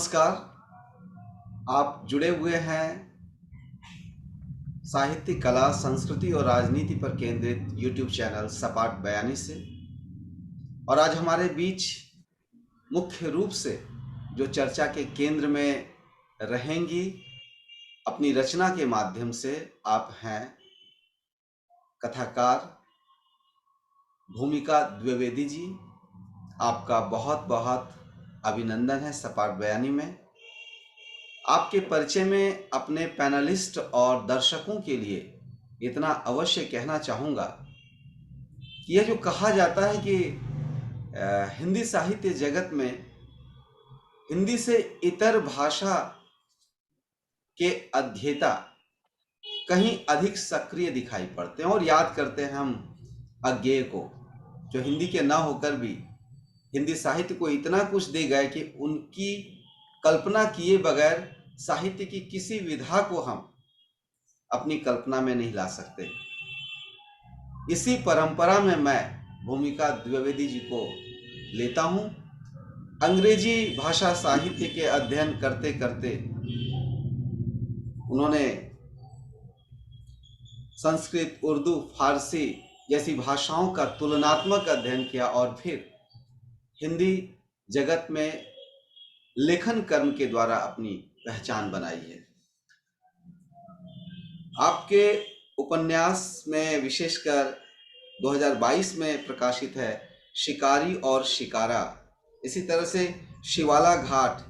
नमस्कार। आप जुड़े हुए हैं साहित्य, कला, संस्कृति और राजनीति पर केंद्रित यूट्यूब चैनल सपाट बयानी से। और आज हमारे बीच मुख्य रूप से जो चर्चा के केंद्र में रहेंगी अपनी रचना के माध्यम से, आप हैं कथाकार भूमिका द्विवेदी जी। आपका बहुत बहुत अभिनंदन है सपाट बयानी में। आपके परिचय में अपने पैनलिस्ट और दर्शकों के लिए इतना अवश्य कहना चाहूँगा कि यह जो कहा जाता है कि हिंदी साहित्य जगत में हिंदी से इतर भाषा के अध्येता कहीं अधिक सक्रिय दिखाई पड़ते हैं। और याद करते हैं हम अज्ञेय को, जो हिंदी के न होकर भी हिंदी साहित्य को इतना कुछ दे गए कि उनकी कल्पना किए बगैर साहित्य की किसी विधा को हम अपनी कल्पना में नहीं ला सकते। इसी परंपरा में मैं भूमिका द्विवेदी जी को लेता हूं। अंग्रेजी भाषा साहित्य के अध्ययन करते करते उन्होंने संस्कृत, उर्दू, फारसी जैसी भाषाओं का तुलनात्मक अध्ययन किया और फिर हिंदी जगत में लेखन कर्म के द्वारा अपनी पहचान बनाई है। आपके उपन्यास में विशेषकर 2022 में प्रकाशित है शिकारी और शिकारा, इसी तरह से शिवाला घाट,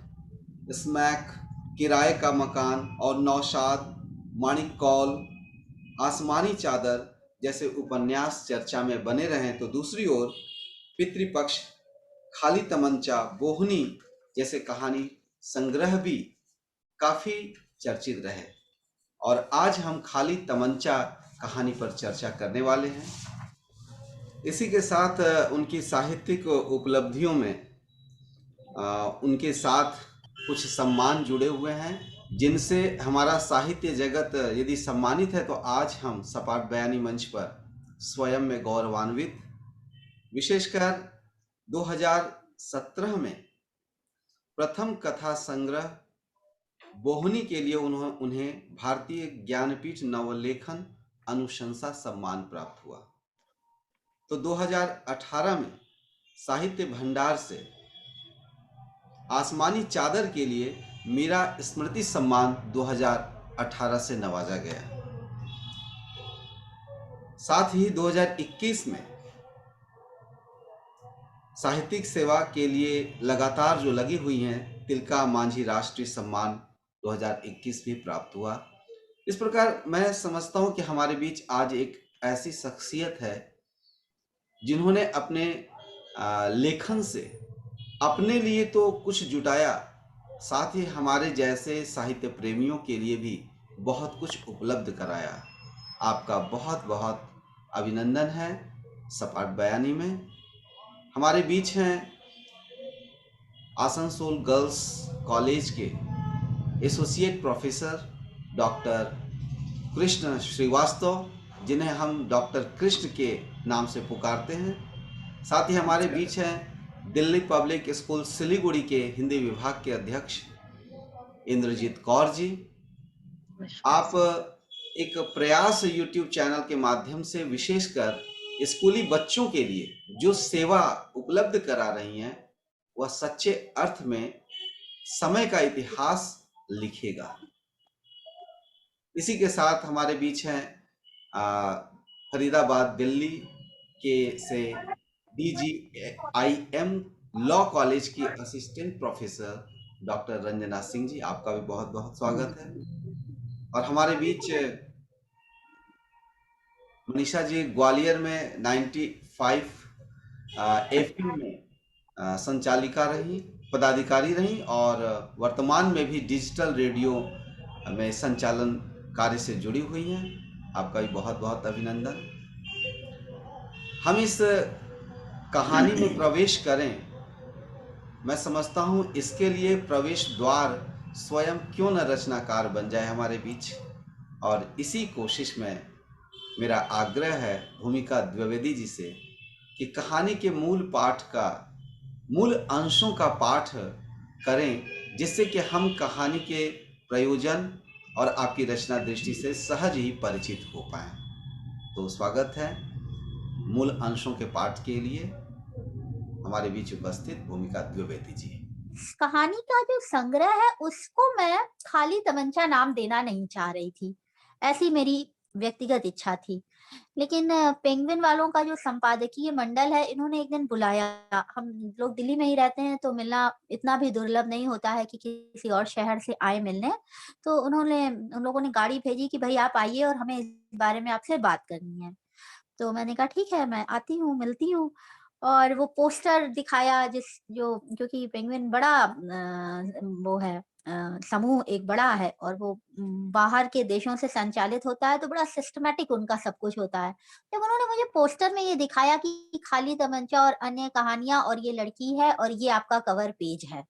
स्मैक, किराए का मकान और नौशाद, माणिक कौल, आसमानी चादर जैसे उपन्यास चर्चा में बने रहें, तो दूसरी ओर पितृपक्ष, खाली तमंचा, बोहनी जैसे कहानी संग्रह भी काफी चर्चित रहे। और आज हम खाली तमंचा कहानी पर चर्चा करने वाले हैं। इसी के साथ उनकी साहित्यिक उपलब्धियों में उनके साथ कुछ सम्मान जुड़े हुए हैं, जिनसे हमारा साहित्य जगत यदि सम्मानित है तो आज हम सपाट बयानी मंच पर स्वयं में गौरवान्वित। विशेषकर 2017 में प्रथम कथा संग्रह बोहनी के लिए उन्हें भारतीय ज्ञानपीठ नवलेखन अनुशंसा सम्मान प्राप्त हुआ। तो 2018 में साहित्य भंडार से आसमानी चादर के लिए मीरा स्मृति सम्मान 2018 से नवाजा गया। साथ ही 2021 में साहित्यिक सेवा के लिए लगातार जो लगी हुई हैं, तिलका मांझी राष्ट्रीय सम्मान 2021 भी प्राप्त हुआ। इस प्रकार मैं समझता हूं कि हमारे बीच आज एक ऐसी शख्सियत है जिन्होंने अपने लेखन से अपने लिए तो कुछ जुटाया, साथ ही हमारे जैसे साहित्य प्रेमियों के लिए भी बहुत कुछ उपलब्ध कराया। आपका बहुत बहुत अभिनंदन है सपाट बयानी में। हमारे बीच हैं आसनसोल गर्ल्स कॉलेज के associate professor doctor Krishna Srivastava, जिन्हें हम डॉक्टर कृष्ण के नाम से पुकारते हैं। साथ ही हमारे बीच हैं दिल्ली पब्लिक स्कूल सिलीगुड़ी के हिंदी विभाग के अध्यक्ष इंद्रजीत कौर जी। आप एक प्रयास यूट्यूब चैनल के माध्यम से विशेषकर स्कूली बच्चों के लिए जो सेवा उपलब्ध करा रही हैं, वह सच्चे अर्थ में समय का इतिहास लिखेगा। इसी के साथ हमारे बीच हैं फरीदाबाद दिल्ली के से DGIM लॉ कॉलेज की assistant professor doctor Ranjana Singh ji. आपका भी बहुत बहुत स्वागत है। और हमारे बीच मनीषा जी ग्वालियर में 95 FM में संचालिका रही, पदाधिकारी रही और वर्तमान में भी डिजिटल रेडियो में संचालन कार्य से जुड़ी हुई हैं। आपका भी बहुत बहुत अभिनंदन। हम इस कहानी में प्रवेश करें, मैं समझता हूं इसके लिए प्रवेश द्वार स्वयं क्यों न रचनाकार बन जाए हमारे बीच। और इसी कोशिश में मेरा आग्रह है भूमिका द्विवेदी जी से कि कहानी के मूल पाठ का, मूल अंशों का पाठ करें जिससे कि हम कहानी के प्रयोजन और आपकी रचना दृष्टि से सहज ही परिचित हो पाएं। तो स्वागत है मूल अंशों के पाठ के लिए हमारे बीच उपस्थित भूमिका द्विवेदी जी। कहानी का जो संग्रह है उसको मैं खाली तमंचा नाम देना नहीं चाह रही थी, ऐसी मेरी व्यक्तिगत इच्छा थी। लेकिन पेंगुइन वालों का जो संपादकीय मंडल है, इन्होंने एक दिन बुलाया। हम लोग दिल्ली में ही रहते हैं तो मिलना इतना भी दुर्लभ नहीं होता है कि किसी और शहर से आए मिलने। तो उन लोगों ने गाड़ी भेजी कि भाई आप आइए और हमें इस बारे में आपसे बात करनी है। तो मैंने कहा ठीक है, मैं आती हूँ, मिलती हूँ। और वो पोस्टर दिखाया जिस जो क्योंकि पेंगुइन बड़ा वो है, समूह एक बड़ा है और वो बाहर के देशों से संचालित होता है, तो बड़ा सिस्टमैटिक उनका सब कुछ होता है। जब उन्होंने मुझे पोस्टर में ये दिखाया कि खाली तमंचा और अन्य कहानियां और ये लड़की है और ये आपका कवर पेज है,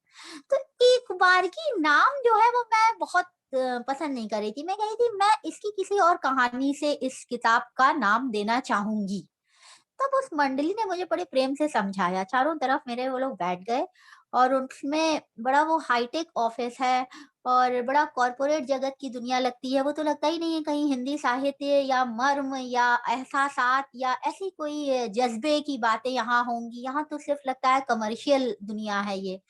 तो एक बार की नाम जो है वो मैं बहुत पसंद नहीं कर रही थी। मैं कह रही थी मैं इसकी किसी और कहानी से इस किताब का नाम देना चाहूंगी। तब उस मंडली ने मुझे बड़े प्रेम से समझाया, चारों तरफ मेरे वो लोग बैठ गए और उसमें बड़ा वो हाईटेक ऑफिस है और बड़ा कॉरपोरेट जगत की दुनिया लगती है। वो तो लगता ही नहीं है कहीं हिंदी साहित्य या मर्म या एहसासात या ऐसी कोई जज्बे की बातें यहाँ होंगी। यहाँ तो सिर्फ लगता है कमर्शियल दुनिया है ये।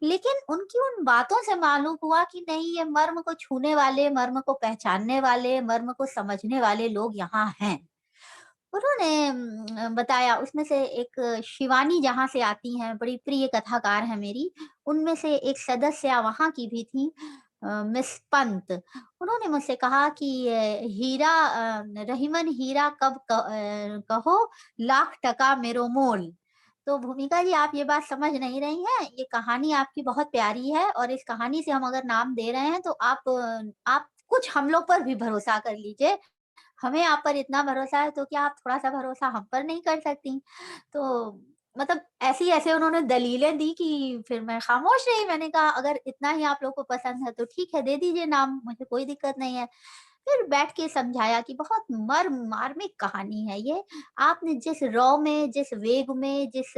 लेकिन उनकी उन बातों से मालूम हुआ कि नहीं, ये मर्म को छूने वाले, मर्म को पहचानने वाले, मर्म को समझने वाले लोग यहाँ हैं। उन्होंने बताया उसमें से एक शिवानी जहाँ से आती हैं, बड़ी प्रिय कथाकार है मेरी, उनमें से एक सदस्य वहाँ की भी थी, मिस पंत। उन्होंने मुझसे कहा कि रहीमन हीरा कब कहो लाख टका मेरो मोल। तो भूमिका जी, आप ये बात समझ नहीं रही हैं, ये कहानी आपकी बहुत प्यारी है और इस कहानी से हम अगर नाम दे रहे हैं तो आप कुछ हम लोग पर भी भरोसा कर लीजिए। हमें आप पर इतना भरोसा है तो क्या आप थोड़ा-सा भरोसा हम पर नहीं कर सकती? तो मतलब ऐसी-ऐसे उन्होंने दलीलें दी कि फिर मैं खामोश रही। मैंने कहा अगर इतना ही आप लोग को पसंद है तो ठीक है, दे दीजिए नाम, मुझे कोई दिक्कत नहीं है। फिर बैठ के समझाया कि बहुत मार्मिक कहानी है ये। आपने जिस रॉ में, जिस वेग में, जिस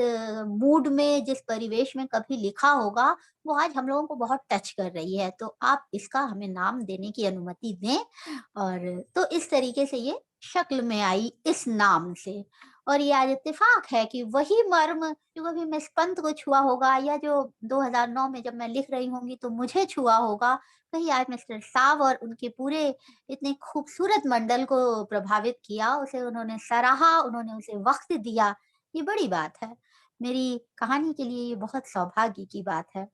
मूड में, जिस परिवेश में कभी लिखा होगा, वो आज हम लोगों को बहुत टच कर रही है। तो आप इसका हमें नाम देने की अनुमति दें। और तो इस तरीके से ये शक्ल में आई इस नाम से। और ये आज इत्तेफाक है कि वही मर्म जो कभी मिस पंत को छुआ होगा या जो 2009 में जब मैं लिख रही होंगी तो मुझे छुआ होगा, वही आज मिस्टर साव और उनके पूरे इतने खूबसूरत मंडल को प्रभावित किया, उसे उन्होंने सराहा, उन्होंने उसे वक़्त दिया, ये बड़ी बात है। मेरी कहानी के लिए ये बहुत सौभाग्य की बात है।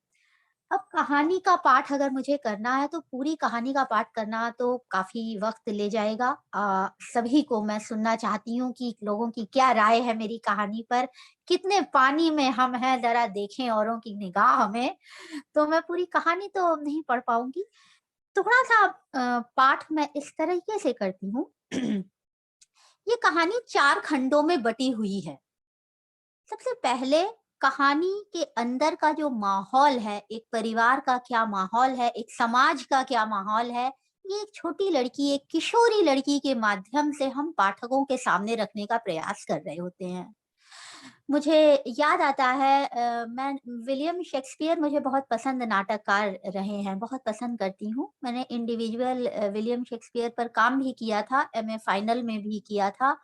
अब कहानी का पाठ अगर मुझे करना है तो पूरी कहानी का पाठ करना तो काफ़ी वक़्त ले जाएगा। सभी को मैं सुनना चाहती हूँ कि लोगों की क्या राय है मेरी कहानी पर, कितने पानी में हम हैं ज़रा देखें औरों की निगाह में। तो मैं पूरी कहानी तो नहीं पढ़ पाऊँगी। थोड़ा-सा पाठ मैं इस तरीके से करती हूँ। ये कहानी 4 खंडों में बटी हुई है। सबसे पहले कहानी के अंदर का जो माहौल है, एक परिवार का क्या माहौल है, एक समाज का क्या माहौल है, ये एक छोटी लड़की, एक किशोरी लड़की के माध्यम से हम पाठकों के सामने रखने का प्रयास कर रहे होते हैं। मुझे याद आता है मैं विलियम शेक्सपियर मुझे बहुत पसंद नाटककार रहे हैं, बहुत पसंद करती हूँ। मैंने इंडिविजुअल विलियम शेक्सपियर पर काम भी किया था, एमए फाइनल में भी किया था।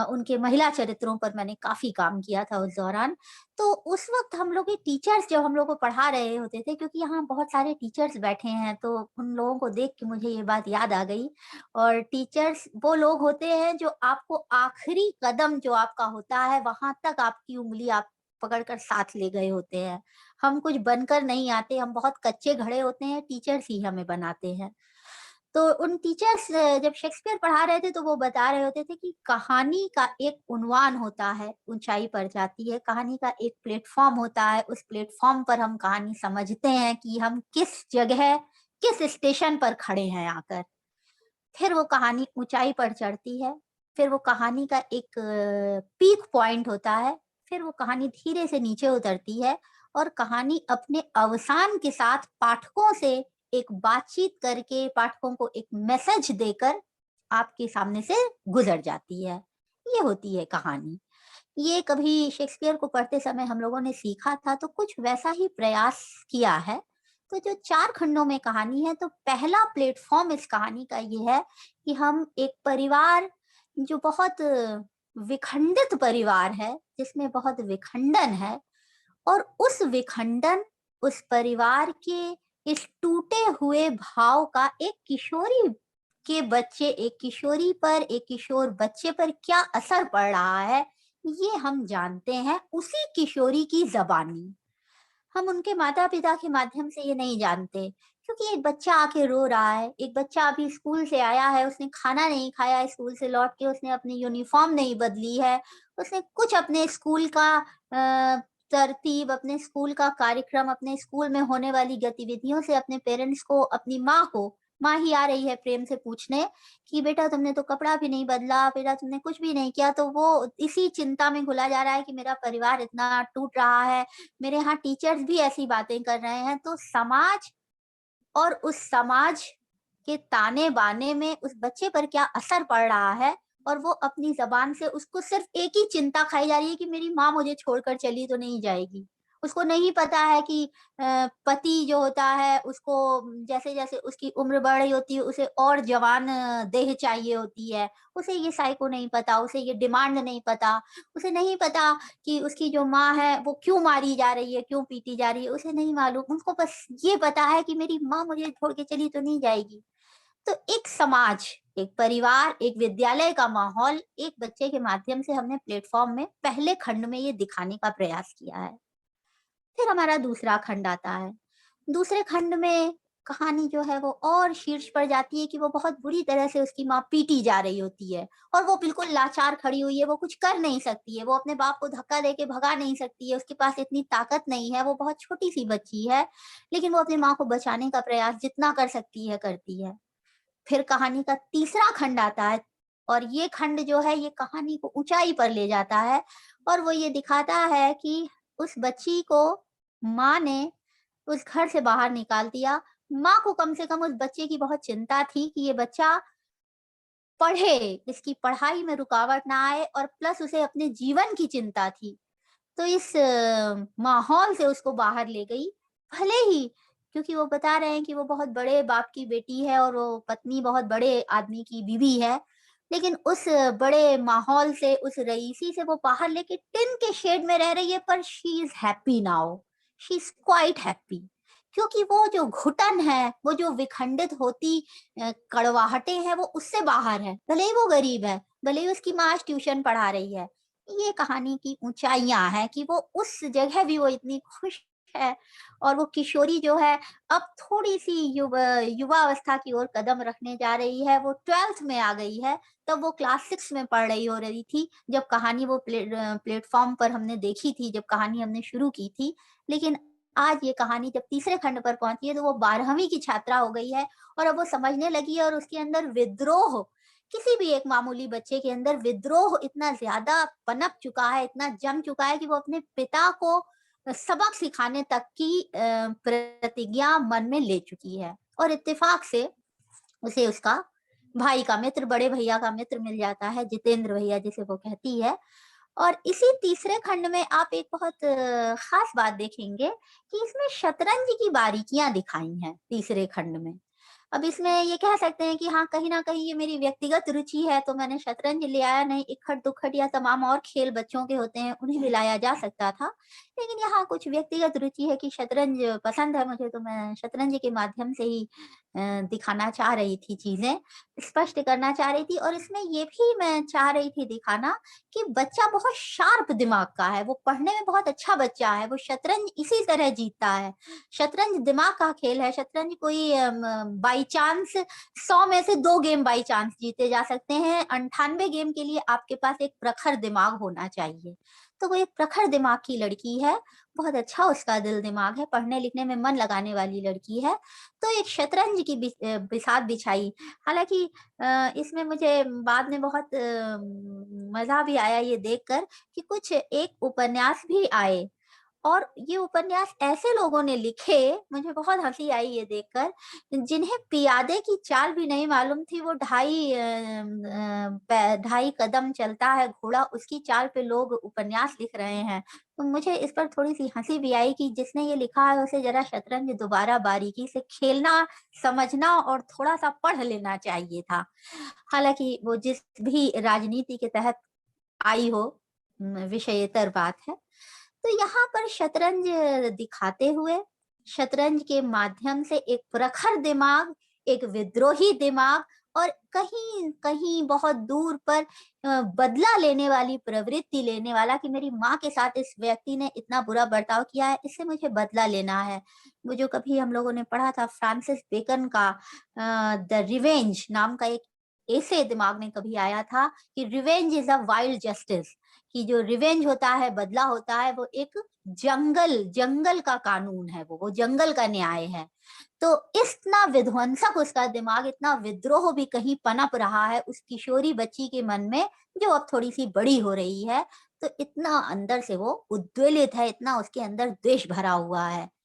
उनके महिला चरित्रों पर मैंने काफ़ी काम किया था उस दौरान। तो उस वक़्त हम लोग के टीचर्स जब हम लोग को पढ़ा रहे होते थे, क्योंकि यहाँ बहुत सारे टीचर्स बैठे हैं, तो उन लोगों को देख के मुझे ये बात याद आ गई। और टीचर्स वो लोग होते हैं जो आपको आखिरी कदम जो आपका होता है वहां तक आपकी उंगली आप पकड़कर साथ ले गए होते हैं। हम कुछ बनकर नहीं आते, हम बहुत कच्चे घड़े होते हैं, टीचर्स ही हमें बनाते हैं। तो उन टीचर्स जब शेक्सपियर पढ़ा रहे थे तो वो बता रहे होते थे कि कहानी का एक उन्वान होता है, ऊंचाई पर जाती है, कहानी का एक प्लेटफॉर्म होता है, उस प्लेटफॉर्म पर हम कहानी समझते हैं कि हम किस जगह, किस स्टेशन पर खड़े हैं आकर। फिर वो कहानी ऊँचाई पर चढ़ती है, फिर वो कहानी का एक पीक पॉइंट होता है, फिर वो कहानी धीरे से नीचे उतरती है और कहानी अपने अवसान के साथ पाठकों से एक बातचीत करके, पाठकों को एक मैसेज देकर आपके सामने से गुज़र जाती है। ये होती है कहानी। ये कभी शेक्सपियर को पढ़ते समय हम लोगों ने सीखा था तो कुछ वैसा ही प्रयास किया है। तो जो 4 खंडों में कहानी है, तो पहला प्लेटफ़ॉर्म इस कहानी का ये है कि हम एक परिवार जो बहुत विखंडित परिवार है, जिसमें बहुत विखंडन है, और उस विखंडन, उस परिवार के इस टूटे हुए भाव का एक किशोरी पर, एक किशोर बच्चे पर क्या असर पड़ रहा है, ये हम जानते हैं उसी किशोरी की ज़बानी। हम उनके माता-पिता के माध्यम से ये नहीं जानते, क्योंकि एक बच्चा आके रो रहा है, एक बच्चा अभी स्कूल से आया है, उसने खाना नहीं खाया, स्कूल से लौट के उसने अपनी यूनिफ़ॉर्म नहीं बदली है, उसने कुछ अपने स्कूल का तरतीब, अपने स्कूल का कार्यक्रम, अपने स्कूल में होने वाली गतिविधियों से अपने पेरेंट्स को, अपनी माँ को, माँ ही आ रही है प्रेम से पूछने कि बेटा तुमने तो कपड़ा भी नहीं बदला, बेटा तुमने कुछ भी नहीं किया, तो वो इसी चिंता में घुला जा रहा है कि मेरा परिवार इतना टूट रहा है, मेरे यहाँ टीचर्स भी ऐसी बातें कर रहे हैं। तो समाज, और उस समाज के ताने-बाने में उस बच्चे पर क्या असर पड़ रहा है, और वो अपनी ज़बान से उसको सिर्फ़ एक ही चिंता खाई जा रही है कि मेरी माँ मुझे छोड़कर चली तो नहीं जाएगी। उसको नहीं पता है कि पति जो होता है उसको जैसे-जैसे उसकी उम्र बढ़ रही होती है, उसे और जवान देह चाहिए होती है। उसे ये साइको नहीं पता, उसे ये डिमांड नहीं पता, उसे नहीं पता कि उसकी जो माँ है वो क्यों मारी जा रही है, क्यों पीटी जा रही है, उसे नहीं मालूम। उसको बस ये पता है कि मेरी माँ मुझे छोड़ के चली तो नहीं जाएगी। तो एक समाज, एक परिवार, एक विद्यालय का माहौल एक बच्चे के माध्यम से हमने प्लेटफ़ॉर्म में पहले खंड में ये दिखाने का प्रयास किया है। फिर हमारा दूसरा खंड आता है। दूसरे खंड में कहानी जो है वो और शीर्ष पर जाती है कि वो बहुत बुरी तरह से उसकी माँ पीटी जा रही होती है, और वो बिल्कुल लाचार खड़ी हुई है, वो कुछ कर नहीं सकती है, वो अपने बाप को धक्का देके भगा नहीं सकती है, उसके पास इतनी ताकत नहीं है, वो बहुत छोटी-सी बच्ची है, लेकिन वो अपनी माँ को बचाने का प्रयास जितना कर सकती है, करती है। फिर कहानी का तीसरा खंड आता है, और ये खंड जो है ये कहानी को ऊँचाई पर ले जाता है, और वो ये दिखाता है कि उस बच्ची को माँ ने उस घर से बाहर निकाल दिया। माँ को कम से कम उस बच्चे की बहुत चिंता थी कि ये बच्चा पढ़े, इसकी पढ़ाई में रुकावट ना आए, और प्लस उसे अपने जीवन की चिंता थी। तो इस माहौल से उसको बाहर ले गई। भले ही, क्योंकि वो बता रहे हैं कि वो बहुत बड़े बाप की बेटी है और वो पत्नी बहुत बड़े आदमी की बीवी है, लेकिन उस बड़े माहौल से, उस रईसी से वो बाहर लेके टिन के शेड में रह रही है, पर she is happy now, she is quite happy. क्योंकि वो जो घुटन है, वो जो विखंडित होती कड़वाहटें हैं, वो उससे बाहर है। भले ही वो गरीब है, भले ही उसकी माँ आज ट्यूशन पढ़ा रही है। ये कहानी की ऊँचाइयाँ हैं कि वो उस जगह भी वो इतनी खुश है, और वो किशोरी जो है अब थोड़ी-सी युवावस्था की ओर कदम रखने जा रही है, वो 12th में आ गई है, तब वो क्लास 6 में पढ़ रही हो रही थी, जब कहानी वो प्लेटफ़ॉर्म पर हमने देखी थी, जब कहानी हमने शुरू की थी। लेकिन आज ये कहानी जब तीसरे खंड पर पहुँची है, तो वो 12वीं की छात्रा हो गई है, और अब वो समझने लगी है, और उसके अंदर विद्रोह, किसी भी एक मामूली बच्चे के अंदर विद्रोह इतना ज़्यादा पनप चुका है, इतना जम चुका है कि वो अपने पिता को सबक सिखाने तक की प्रतिज्ञा मन में ले चुकी है, और इत्तेफ़ाक से उसे उसका भाई का मित्र, बड़े भैया का मित्र मिल जाता है, जितेंद्र भैया जिसे वो कहती है। और इसी तीसरे खंड में आप एक बहुत ख़ास बात देखेंगे कि इसमें शतरंज की बारीकियाँ दिखाई हैं तीसरे खंड में। अब इसमें ये कह सकते हैं कि हाँ, कहीं न कहीं ये मेरी व्यक्तिगत रुचि है, तो मैंने शतरंज ले आया, नहीं इक्खड़-दुक्खड़ या तमाम और खेल बच्चों के होते हैं, उन्हें भी लाया जा सकता था। लेकिन यहाँ कुछ व्यक्तिगत रुचि है कि शतरंज पसंद है मुझे, तो मैं शतरंज के माध्यम से ही दिखाना चाह रही थी चीज़ें, स्पष्ट करना चाह रही थी, और इसमें ये भी मैं चाह रही थी दिखाना कि बच्चा बहुत शार्प दिमाग का है, वो पढ़ने में बहुत अच्छा बच्चा है, वो शतरंज इसी तरह जीतता है। शतरंज दिमाग का खेल है, शतरंज कोई बाई चांस 100 में से 2 गेम बाई चांस जीते जा सकते हैं, 98 गेम के लिए आपके पास एक प्रखर दिमाग होना चाहिए। तो वो एक प्रखर दिमाग की लड़की है, बहुत अच्छा उसका दिल दिमाग है, पढ़ने-लिखने में मन लगाने वाली लड़की है, तो एक शतरंज की बिसात बिछाई। हालाँकि इसमें मुझे बाद में बहुत मज़ा भी आया ये देखकर कि कुछ एक उपन्यास भी आए, और ये उपन्यास ऐसे लोगों ने लिखे, मुझे बहुत हंसी आई ये देखकर, जिन्हें पियादे की चाल भी नहीं मालूम थी। वो 2.5 कदम चलता है घोड़ा, उसकी चाल पे लोग उपन्यास लिख रहे हैं। तो मुझे इस पर थोड़ी सी हंसी भी आई कि जिसने ये लिखा है उसे जरा शतरंज दोबारा बारीकी से खेलना, समझना और थोड़ा सा पढ़ लेना चाहिए था। हालांकि वो जिस भी राजनीति के तहत आई हो, विषयेतर बात है। तो यहाँ पर शतरंज दिखाते हुए, शतरंज के माध्यम से एक प्रखर दिमाग, एक विद्रोही दिमाग और कहीं कहीं बहुत दूर पर बदला लेने वाली प्रवृत्ति लेने वाला, कि मेरी माँ के साथ इस व्यक्ति ने इतना बुरा बर्ताव किया है, इससे मुझे बदला लेना है। वो जो कभी हम लोगों ने पढ़ा था फ्रांसिस बेकन का द रिवेंज नाम का एक ऐसे दिमाग में कभी आया था कि revenge is a wild justice, कि जो रिवेंज होता है, बदला होता है, वो एक जंगल का कानून है, वो जंगल का न्याय है। तो इतना विध्वंसक उसका दिमाग, इतना विद्रोह भी कहीं पनप रहा है उस किशोरी बच्ची के मन में, जो अब थोड़ी सी बड़ी हो रही है। तो इतना अंदर से वो उद्वेलित है, इतना उसके अंदर द्वेष भरा हुआ है।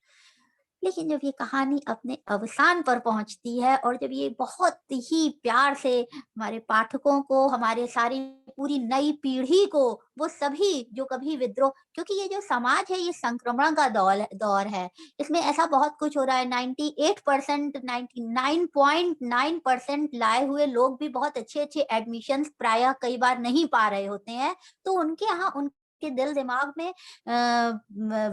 लेकिन जब ये कहानी अपने अवसान पर पहुंचती है और जब ये बहुत ही प्यार से हमारे पाठकों को, हमारे सारी पूरी नई पीढ़ी को, वो सभी जो कभी विद्रोह, क्योंकि ये जो समाज है ये संक्रमण का दौर है। इसमें ऐसा बहुत कुछ हो रहा है। 98%, 99.9% लाए हुए लोग भी बहुत अच्छे अच्छे एडमिशंस प्रायः कई बार नहीं पा रहे होते हैं। तो उनके यहाँ उनके दिल दिमाग में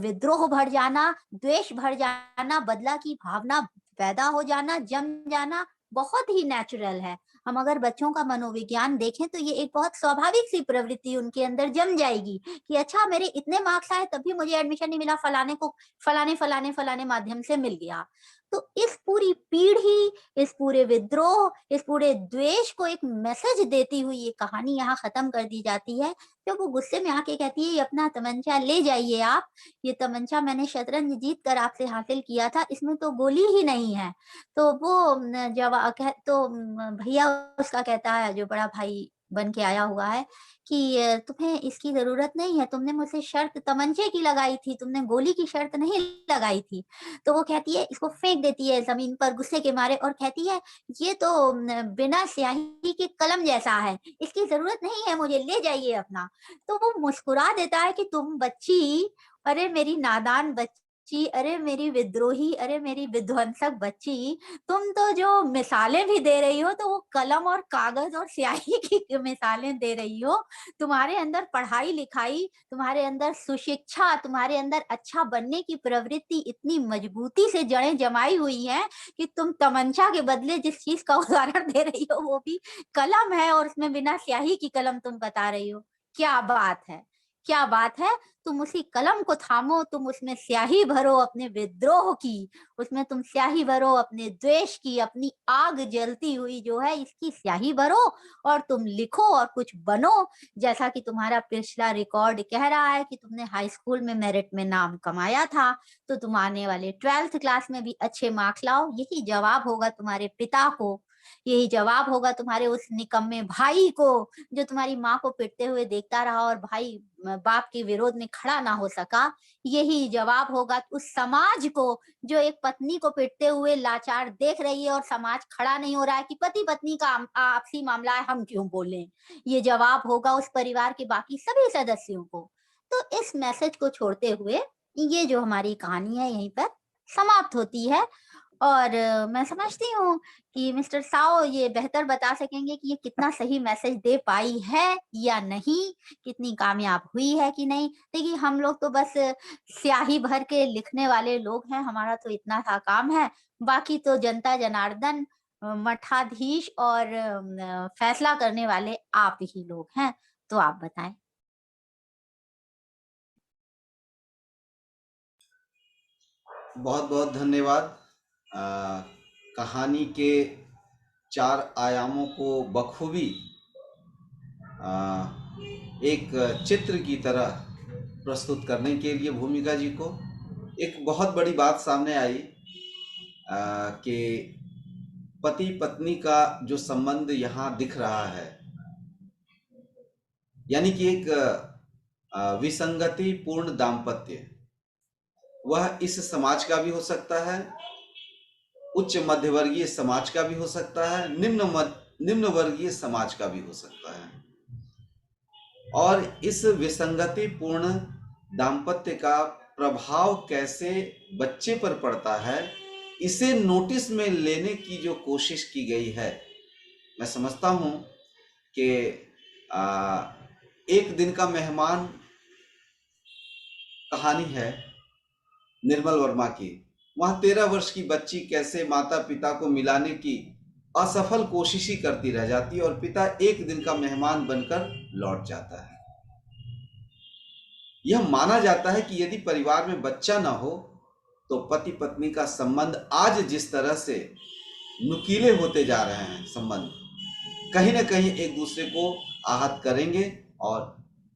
विद्रोह भर जाना, द्वेष भर जाना, बदला की भावना पैदा हो जाना, जम जाना बहुत ही नेचुरल है। हम अगर बच्चों का मनोविज्ञान देखें तो ये एक बहुत स्वाभाविक सी प्रवृत्ति उनके अंदर जम जाएगी कि अच्छा मेरे इतने मार्क्स आए तब भी मुझे एडमिशन नहीं मिला, फलाने को फलाने फलाने फलाने माध्यम से मिल गया। तो इस पूरी पीढ़ी, इस पूरे विद्रोह, इस पूरे द्वेष को एक मैसेज देती हुई ये कहानी यहाँ खत्म कर दी जाती है। जब वो गुस्से में आके कहती है, ये अपना तमंचा ले जाइए आप, ये तमंचा मैंने शतरंज जीत कर आपसे हासिल किया था, इसमें तो गोली ही नहीं है। तो वो भैया उसका कहता है, जो बड़ा भाई बन के आया हुआ है, कि तुम्हें इसकी जरूरत नहीं है, तुमने मुझसे शर्त तमंचे की लगाई थी, तुमने गोली की शर्त नहीं लगाई थी। तो वो कहती है, इसको फेंक देती है जमीन पर गुस्से के मारे और कहती है, ये तो बिना स्याही के कलम जैसा है, इसकी जरूरत नहीं है मुझे, ले जाइए अपना। तो वो मुस्कुरा देता है कि तुम बच्ची, अरे मेरी नादान बच्ची, अरे मेरी विद्रोही, अरे मेरी विध्वंसक बच्ची, तुम तो जो मिसालें भी दे रही हो तो वो कलम और कागज और स्याही की मिसालें दे रही हो। तुम्हारे अंदर पढ़ाई लिखाई, तुम्हारे अंदर सुशिक्षा, तुम्हारे अंदर अच्छा बनने की प्रवृत्ति इतनी मजबूती से जड़ें जमाई हुई है कि तुम तमंचा के बदले जिस चीज का उदाहरण दे रही हो वो भी कलम है, और उसमें बिना स्याही की कलम तुम बता रही हो। क्या बात है, क्या बात है। तुम उसी कलम को थामो, तुम उसमें स्याही भरो अपने विद्रोह की, उसमें तुम स्याही भरो अपने द्वेष की, अपनी आग जलती हुई जो है इसकी स्याही भरो, और तुम लिखो और कुछ बनो। जैसा कि तुम्हारा पिछला रिकॉर्ड कह रहा है कि तुमने हाई स्कूल में मेरिट में नाम कमाया था, तो तुम आने वाले 12th क्लास में भी अच्छे मार्क्स लाओ। यही जवाब होगा तुम्हारे पिता को, यही जवाब होगा तुम्हारे उस निकम्मे भाई को जो तुम्हारी माँ को पिटते हुए देखता रहा और भाई बाप के विरोध में खड़ा ना हो सका। यही जवाब होगा उस समाज को जो एक पत्नी को पिटते हुए लाचार देख रही है और समाज खड़ा नहीं हो रहा है कि पति पत्नी का आपसी मामला है, हम क्यों बोलें। ये जवाब होगा उस परिवार के बाकी सभी सदस्यों को। तो इस मैसेज को छोड़ते हुए ये जो हमारी कहानी है यहीं पर समाप्त होती है। और मैं समझती हूँ कि मिस्टर साओ ये बेहतर बता सकेंगे कि ये कितना सही मैसेज दे पाई है या नहीं, कितनी कामयाब हुई है कि नहीं। देखिए हम लोग तो बस स्याही भर के लिखने वाले लोग हैं, हमारा तो इतना सा काम है। बाकी तो जनता जनार्दन, मठाधीश और फैसला करने वाले आप ही लोग हैं। तो आप बताएं। बहुत बहुत धन्यवाद। अ, कहानी के 4 आयामों को बखूबी एक चित्र की तरह प्रस्तुत करने के लिए भूमिका जी को। एक बहुत बड़ी बात सामने आई कि पति पत्नी का जो संबंध यहाँ दिख रहा है, यानी कि एक विसंगति पूर्ण दाम्पत्य। वह इस समाज का भी हो सकता है, उच्च मध्यवर्गीय समाज का भी हो सकता है, निम्न वर्गीय समाज का भी हो सकता है। और इस विसंगतिपूर्ण दाम्पत्य का प्रभाव कैसे बच्चे पर पड़ता है, इसे नोटिस में लेने की जो कोशिश की गई है, मैं समझता हूं कि एक दिन का मेहमान कहानी है निर्मल वर्मा की। वहां 13 वर्ष की बच्ची कैसे माता पिता को मिलाने की असफल कोशिश ही करती रह जाती है और पिता एक दिन का मेहमान बनकर लौट जाता है। यह माना जाता है कि यदि परिवार में बच्चा ना हो तो पति पत्नी का संबंध आज जिस तरह से नुकीले होते जा रहे हैं, संबंध कहीं ना कहीं एक दूसरे को आहत करेंगे और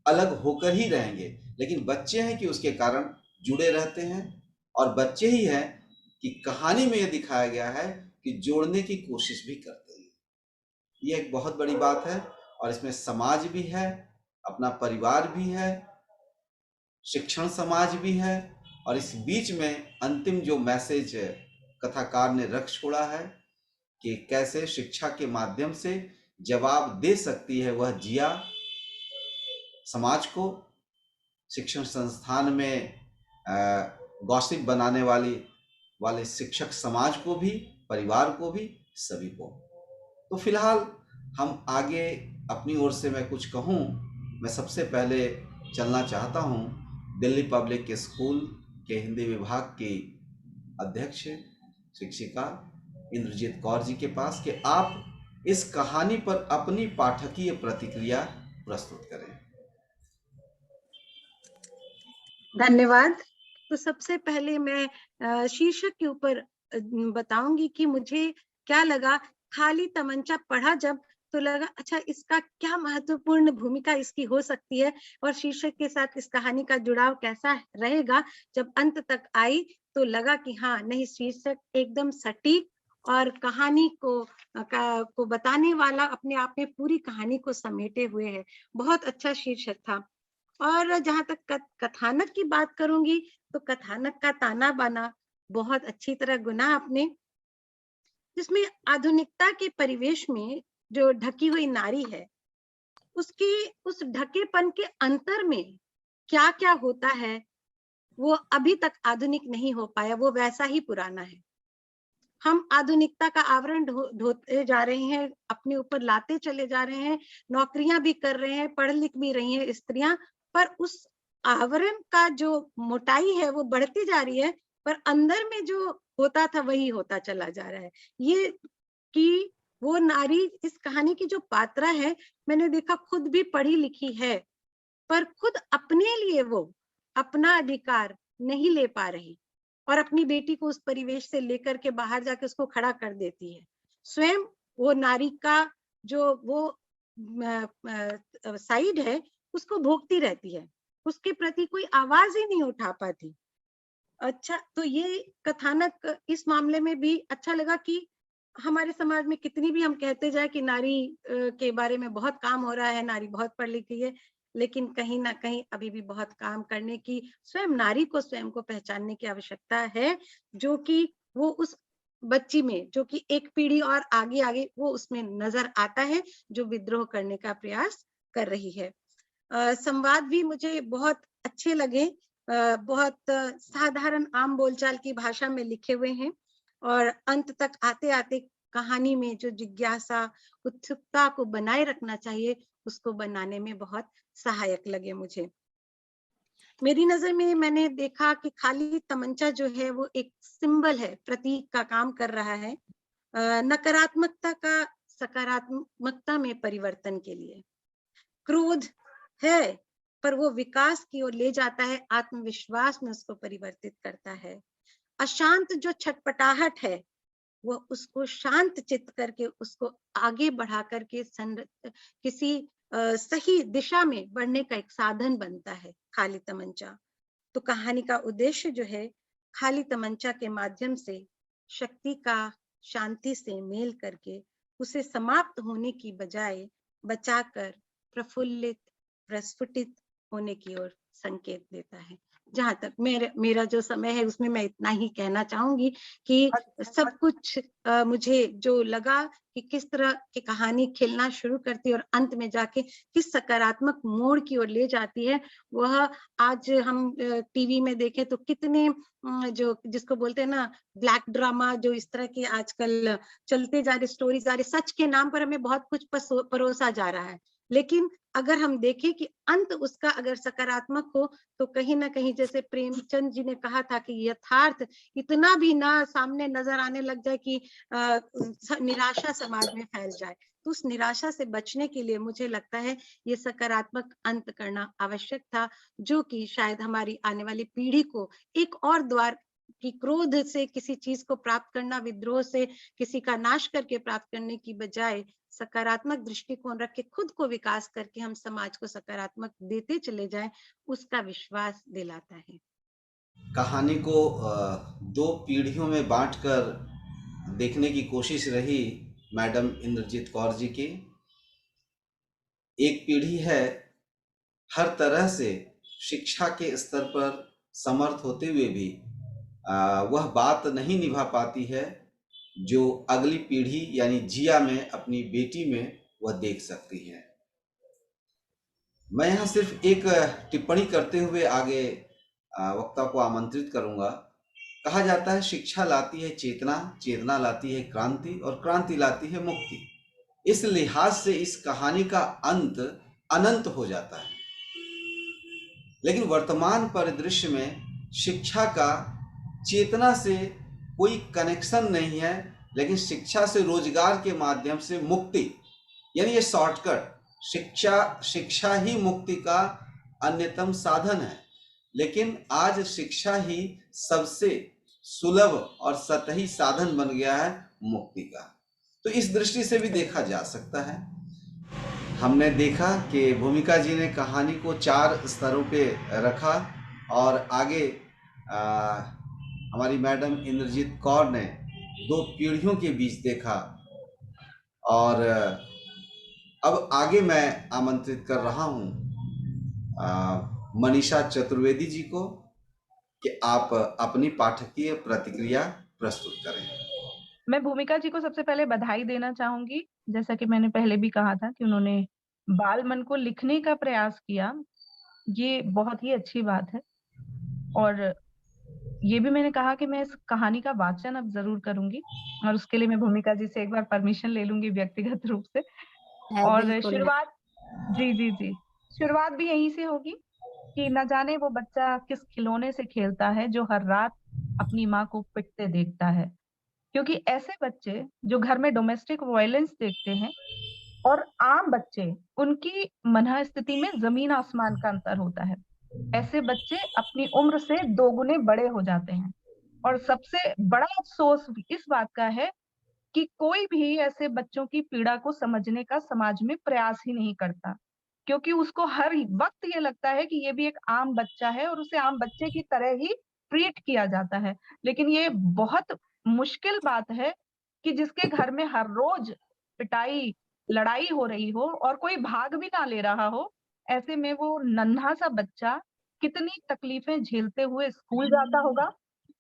अलग होकर ही रहेंगे। लेकिन बच्चे हैं कि उसके कारण जुड़े रहते हैं, और बच्चे ही हैं कि कहानी में यह दिखाया गया है कि जोड़ने की कोशिश भी करते हैं। यह एक बहुत बड़ी बात है, और इसमें समाज भी है, अपना परिवार भी है, शिक्षण समाज भी है, और इस बीच में अंतिम जो मैसेज कथाकार ने रख छोड़ा है कि कैसे शिक्षा के माध्यम से जवाब दे सकती है वह जिया समाज को, शिक्षण संस्थान में गॉसिप बनाने वाले शिक्षक समाज को भी, परिवार को भी, सभी को। तो फिलहाल हम आगे अपनी ओर से मैं कुछ कहूँ, मैं सबसे पहले चलना चाहता हूँ दिल्ली पब्लिक स्कूल के हिंदी विभाग की अध्यक्ष शिक्षिका इंद्रजीत कौर जी के पास कि आप इस कहानी पर अपनी पाठकीय प्रतिक्रिया प्रस्तुत करें। धन्यवाद। तो सबसे पहले मैं शीर्षक के ऊपर बताऊंगी कि मुझे क्या लगा। खाली तमंचा पढ़ा जब, तो लगा अच्छा इसका क्या महत्वपूर्ण भूमिका इसकी हो सकती है, और शीर्षक के साथ इस कहानी का जुड़ाव कैसा रहेगा। जब अंत तक आई तो लगा कि हाँ नहीं, शीर्षक एकदम सटीक और कहानी को बताने वाला अपने आप में पूरी कहानी को समेटे हुए है। बहुत अच्छा शीर्षक था। और जहां तक कथानक की बात करूंगी तो कथानक का ताना बाना बहुत अच्छी तरह गुना आपने, जिसमें आधुनिकता के परिवेश में जो ढकी हुई नारी है उसकी उस ढकेपन के अंतर में क्या क्या होता है वो अभी तक आधुनिक नहीं हो पाया, वो वैसा ही पुराना है। हम आधुनिकता का आवरण ढोते जा रहे हैं, अपने ऊपर लाते चले जा रहे हैं, नौकरियां भी कर रहे हैं, पढ़ लिख भी रही हैं स्त्रियां, पर उस आवरण का जो मोटाई है वो बढ़ती जा रही है, पर अंदर में जो होता था वही होता चला जा रहा है। ये कि वो नारी, इस कहानी की जो पात्रा है, मैंने देखा खुद भी पढ़ी लिखी है, पर खुद अपने लिए वो अपना अधिकार नहीं ले पा रही, और अपनी बेटी को उस परिवेश से लेकर के बाहर जाके उसको खड़ा कर देती है। स्वयं वो नारी का जो वो साइड है उसको भोगती रहती है, उसके प्रति कोई आवाज ही नहीं उठा पाती। अच्छा, तो ये कथानक इस मामले में भी अच्छा लगा कि हमारे समाज में कितनी भी हम कहते जाए कि नारी के बारे में बहुत काम हो रहा है, नारी बहुत पढ़ लिखी है, लेकिन कहीं ना कहीं अभी भी बहुत काम करने की, स्वयं नारी को स्वयं को पहचानने की आवश्यकता है, जो कि वो उस बच्ची में, जो कि एक पीढ़ी और आगे आगे वो उसमें नजर आता है, जो विद्रोह करने का प्रयास कर रही है। संवाद भी मुझे बहुत अच्छे लगे, बहुत साधारण आम बोलचाल की भाषा में लिखे हुए हैं, और अंत तक आते आते कहानी में जो जिज्ञासा, उत्सुकता को बनाए रखना चाहिए उसको बनाने में बहुत सहायक लगे मुझे। मेरी नजर में मैंने देखा कि खाली तमंचा जो है वो एक सिंबल है, प्रतीक का काम कर रहा है नकारात्मकता का सकारात्मकता में परिवर्तन के लिए। क्रोध है पर वो विकास की ओर ले जाता है, आत्मविश्वास में उसको परिवर्तित करता है। अशांत जो छटपटाहट है वो उसको शांत चित्त करके उसको आगे बढ़ा करके किसी सही दिशा में बढ़ने का एक साधन बनता है खाली तमंचा। तो कहानी का उद्देश्य जो है, खाली तमंचा के माध्यम से शक्ति का शांति से मेल करके उसे समाप्त होने की बजाय बचाकर प्रफुल्लित प्रस्फुटित होने की ओर संकेत देता है। जहाँ तक मेरा जो समय है उसमें मैं इतना ही कहना चाहूंगी कि सब कुछ मुझे जो लगा कि किस तरह की कहानी खिलना शुरू करती है और अंत में जाके किस सकारात्मक मोड़ की ओर ले जाती है, वह आज हम टीवी में देखें तो कितने जो जिसको बोलते हैं ना ब्लैक ड्रामा, जो इस तरह के आजकल चलते जा रहे स्टोरीज आ रहे, सच के नाम पर हमें बहुत कुछ परोसा जा रहा है, लेकिन अगर हम देखें कि अंत उसका अगर सकारात्मक हो तो कहीं ना कहीं जैसे प्रेमचंद जी ने कहा था कि यथार्थ इतना भी ना सामने नजर आने लग जाए कि निराशा समाज में फैल जाए, तो उस निराशा से बचने के लिए मुझे लगता है ये सकारात्मक अंत करना आवश्यक था, जो कि शायद हमारी आने वाली पीढ़ी को एक और द्वार कि क्रोध से किसी चीज को प्राप्त करना, विद्रोह से किसी का नाश करके प्राप्त करने की बजाय सकारात्मक दृष्टिकोण रख के खुद को विकास करके हम समाज को सकारात्मक देते चले जाएं, उसका विश्वास दिलाता है। कहानी को दो पीढ़ियों में बांटकर देखने की कोशिश रही मैडम इंद्रजीत कौर जी की। एक पीढ़ी है हर तरह से शिक्षा के स्तर पर समर्थ होते हुए भी वह बात नहीं निभा पाती है जो अगली पीढ़ी यानी जिया में अपनी बेटी में वह देख सकती है। मैं यहाँ सिर्फ एक टिप्पणी करते हुए आगे वक्ता को आमंत्रित करूंगा। कहा जाता है शिक्षा लाती है चेतना, चेतना लाती है क्रांति और क्रांति लाती है मुक्ति। इस लिहाज से इस कहानी का अंत अनंत हो जाता है, लेकिन वर्तमान परिदृश्य में शिक्षा का चेतना से कोई कनेक्शन नहीं है, लेकिन शिक्षा से रोजगार के माध्यम से मुक्ति, यानी ये शॉर्टकट शिक्षा ही मुक्ति का अन्यतम साधन है। लेकिन आज शिक्षा ही सबसे सुलभ और सतही साधन बन गया है मुक्ति का। तो इस दृष्टि से भी देखा जा सकता है। हमने देखा कि भूमिका जी ने कहानी को 4 स्तरों पे रखा और आगे हमारी मैडम इंद्रजीत कौर ने 2 पीढ़ियों के बीच देखा। और अब आगे मैं आमंत्रित कर रहा हूं मनीषा चतुर्वेदी जी को कि आप अपनी पाठकीय प्रतिक्रिया प्रस्तुत करें। मैं भूमिका जी को सबसे पहले बधाई देना चाहूंगी। जैसा कि मैंने पहले भी कहा था कि उन्होंने बाल मन को लिखने का प्रयास किया, ये बहुत ही अच्छी बात है। और ये भी मैंने कहा कि मैं इस कहानी का वाचन अब जरूर करूंगी, और उसके लिए मैं भूमिका जी से एक बार परमिशन ले लूंगी व्यक्तिगत रूप से। और शुरुआत भी यहीं से होगी कि न जाने वो बच्चा किस खिलौने से खेलता है जो हर रात अपनी माँ को पिटते देखता है। क्योंकि ऐसे बच्चे जो घर में डोमेस्टिक वायलेंस देखते हैं और आम बच्चे, उनकी मनः स्थिति में जमीन आसमान का अंतर होता है। ऐसे बच्चे अपनी उम्र से 2 गुने बड़े हो जाते हैं। और सबसे बड़ा अफसोस इस बात का है कि कोई भी ऐसे बच्चों की पीड़ा को समझने का समाज में प्रयास ही नहीं करता, क्योंकि उसको हर वक्त ये लगता है कि ये भी एक आम बच्चा है और उसे आम बच्चे की तरह ही ट्रीट किया जाता है। लेकिन ये बहुत मुश्किल बात है कि जिसके घर में हर रोज पिटाई, लड़ाई हो रही हो और कोई भाग भी ना ले रहा हो, ऐसे में वो नन्हा सा बच्चा कितनी तकलीफें झेलते हुए स्कूल जाता होगा,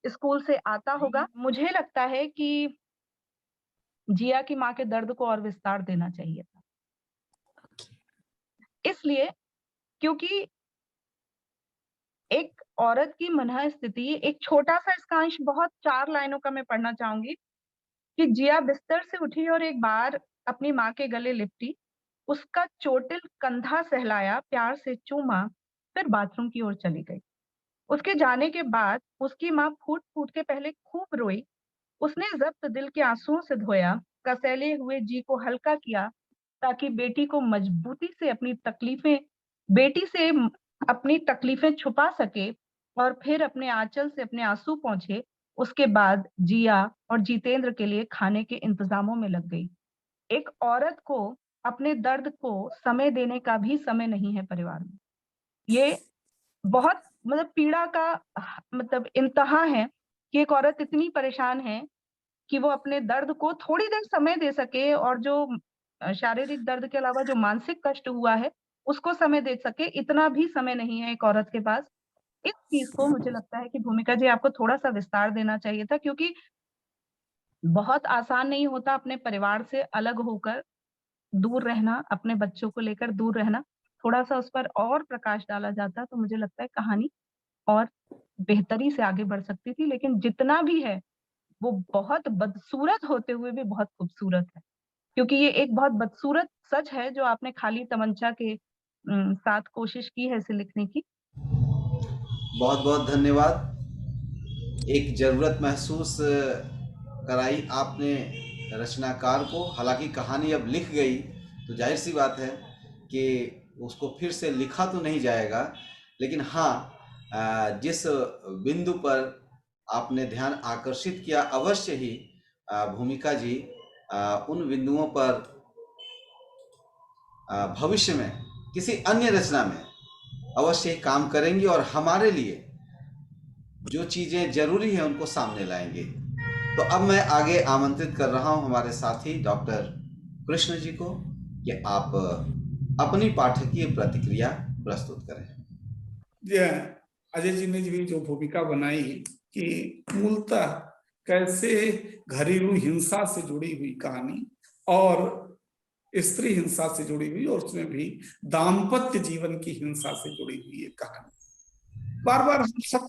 स्कूल से आता होगा। मुझे लगता है कि जिया की माँ के दर्द को और विस्तार देना चाहिए था। इसलिए क्योंकि एक औरत की मनः स्थिति, एक छोटा सा इसका अंश, बहुत 4 लाइनों का मैं पढ़ना चाहूंगी कि जिया बिस्तर से उठी और एक बार अपनी माँ के गले लिपटी, उसका चोटिल कंधा सहलाया, प्यार से चूमा, फिर बाथरूम की ओर चली गई। उसके जाने के बाद उसकी माँ फूट फूट के पहले खूब रोई। उसने जब्त दिल के आंसुओं से धोया, कसैले हुए जी को हल्का किया, ताकि बेटी से अपनी तकलीफें छुपा सके और फिर अपने आंचल से अपने आंसू पहुंचे। उसके बाद जिया और जितेंद्र के लिए खाने के इंतजामों में लग गई। एक औरत को अपने दर्द को समय देने का भी समय नहीं है परिवार में। ये बहुत पीड़ा का इंतहा है कि एक औरत इतनी परेशान है कि वो अपने दर्द को थोड़ी देर समय दे सके, और जो शारीरिक दर्द के अलावा जो मानसिक कष्ट हुआ है उसको समय दे सके, इतना भी समय नहीं है एक औरत के पास। इस चीज को मुझे लगता है कि भूमिका जी आपको थोड़ा सा विस्तार देना चाहिए था, क्योंकि बहुत आसान नहीं होता अपने परिवार से अलग होकर दूर रहना, अपने बच्चों को लेकर दूर रहना। थोड़ा सा उस पर और प्रकाश डाला जाता तो मुझे लगता है कहानी और बेहतरी से आगे बढ़ सकती थी। लेकिन जितना भी है वो बहुत बदसूरत होते हुए भी बहुत खूबसूरत है, क्योंकि ये एक बहुत बदसूरत सच है जो आपने खाली तमंचा के साथ कोशिश की है इसे लिखने की। बहुत बहुत धन्यवाद। एक ज़रूरत महसूस कराई आपने रचनाकार को। हालांकि कहानी अब लिख गई तो जाहिर सी बात है कि उसको फिर से लिखा तो नहीं जाएगा, लेकिन हाँ, जिस बिंदु पर आपने ध्यान आकर्षित किया, अवश्य ही भूमिका जी उन बिंदुओं पर भविष्य में किसी अन्य रचना में अवश्य ही काम करेंगी और हमारे लिए जो चीज़ें जरूरी हैं उनको सामने लाएंगे। तो अब मैं आगे आमंत्रित कर रहा हूं हमारे साथी डॉक्टर कृष्ण जी को कि आप अपनी पाठकीय प्रतिक्रिया प्रस्तुत करें। अजय जी ने भी जो भूमिका बनाई कि मूलतः कैसे घरेलू हिंसा से जुड़ी हुई कहानी और स्त्री हिंसा से जुड़ी हुई और उसमें भी दाम्पत्य जीवन की हिंसा से जुड़ी हुई ये कहानी, बार बार हम सब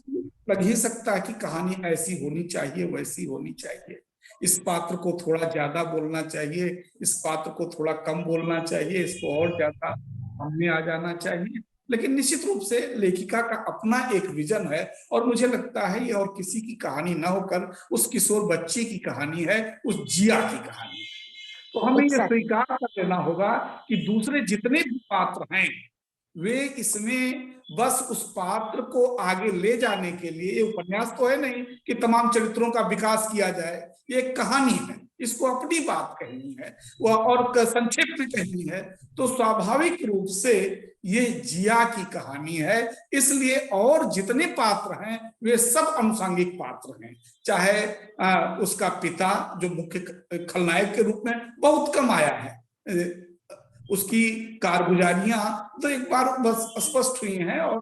लग ही सकता है कि कहानी ऐसी होनी चाहिए, वैसी होनी चाहिए, इस पात्र को थोड़ा ज्यादा बोलना चाहिए, इस पात्र को थोड़ा कम बोलना चाहिए, इसको और ज्यादा सामने आ जाना चाहिए। लेकिन निश्चित रूप से लेखिका का अपना एक विजन है और मुझे लगता है ये और किसी की कहानी न होकर उस किशोर बच्चे की कहानी है, उस जिया की कहानी है। तो हमें ये स्वीकार कर लेना होगा कि दूसरे जितने भी पात्र हैं वे इसमें बस उस पात्र को आगे ले जाने के लिए, ये उपन्यास तो है नहीं कि तमाम चरित्रों का विकास किया जाए, ये एक कहानी है, इसको अपनी बात कहनी है और संक्षेप में कहनी है, तो स्वाभाविक रूप से ये जिया की कहानी है। इसलिए और जितने पात्र हैं वे सब अनुषंगिक पात्र हैं, चाहे उसका पिता जो मुख्य खलनायक के रूप में बहुत कम आया है, उसकी कारगुजारियां तो एक बार बस स्पष्ट हुई हैं और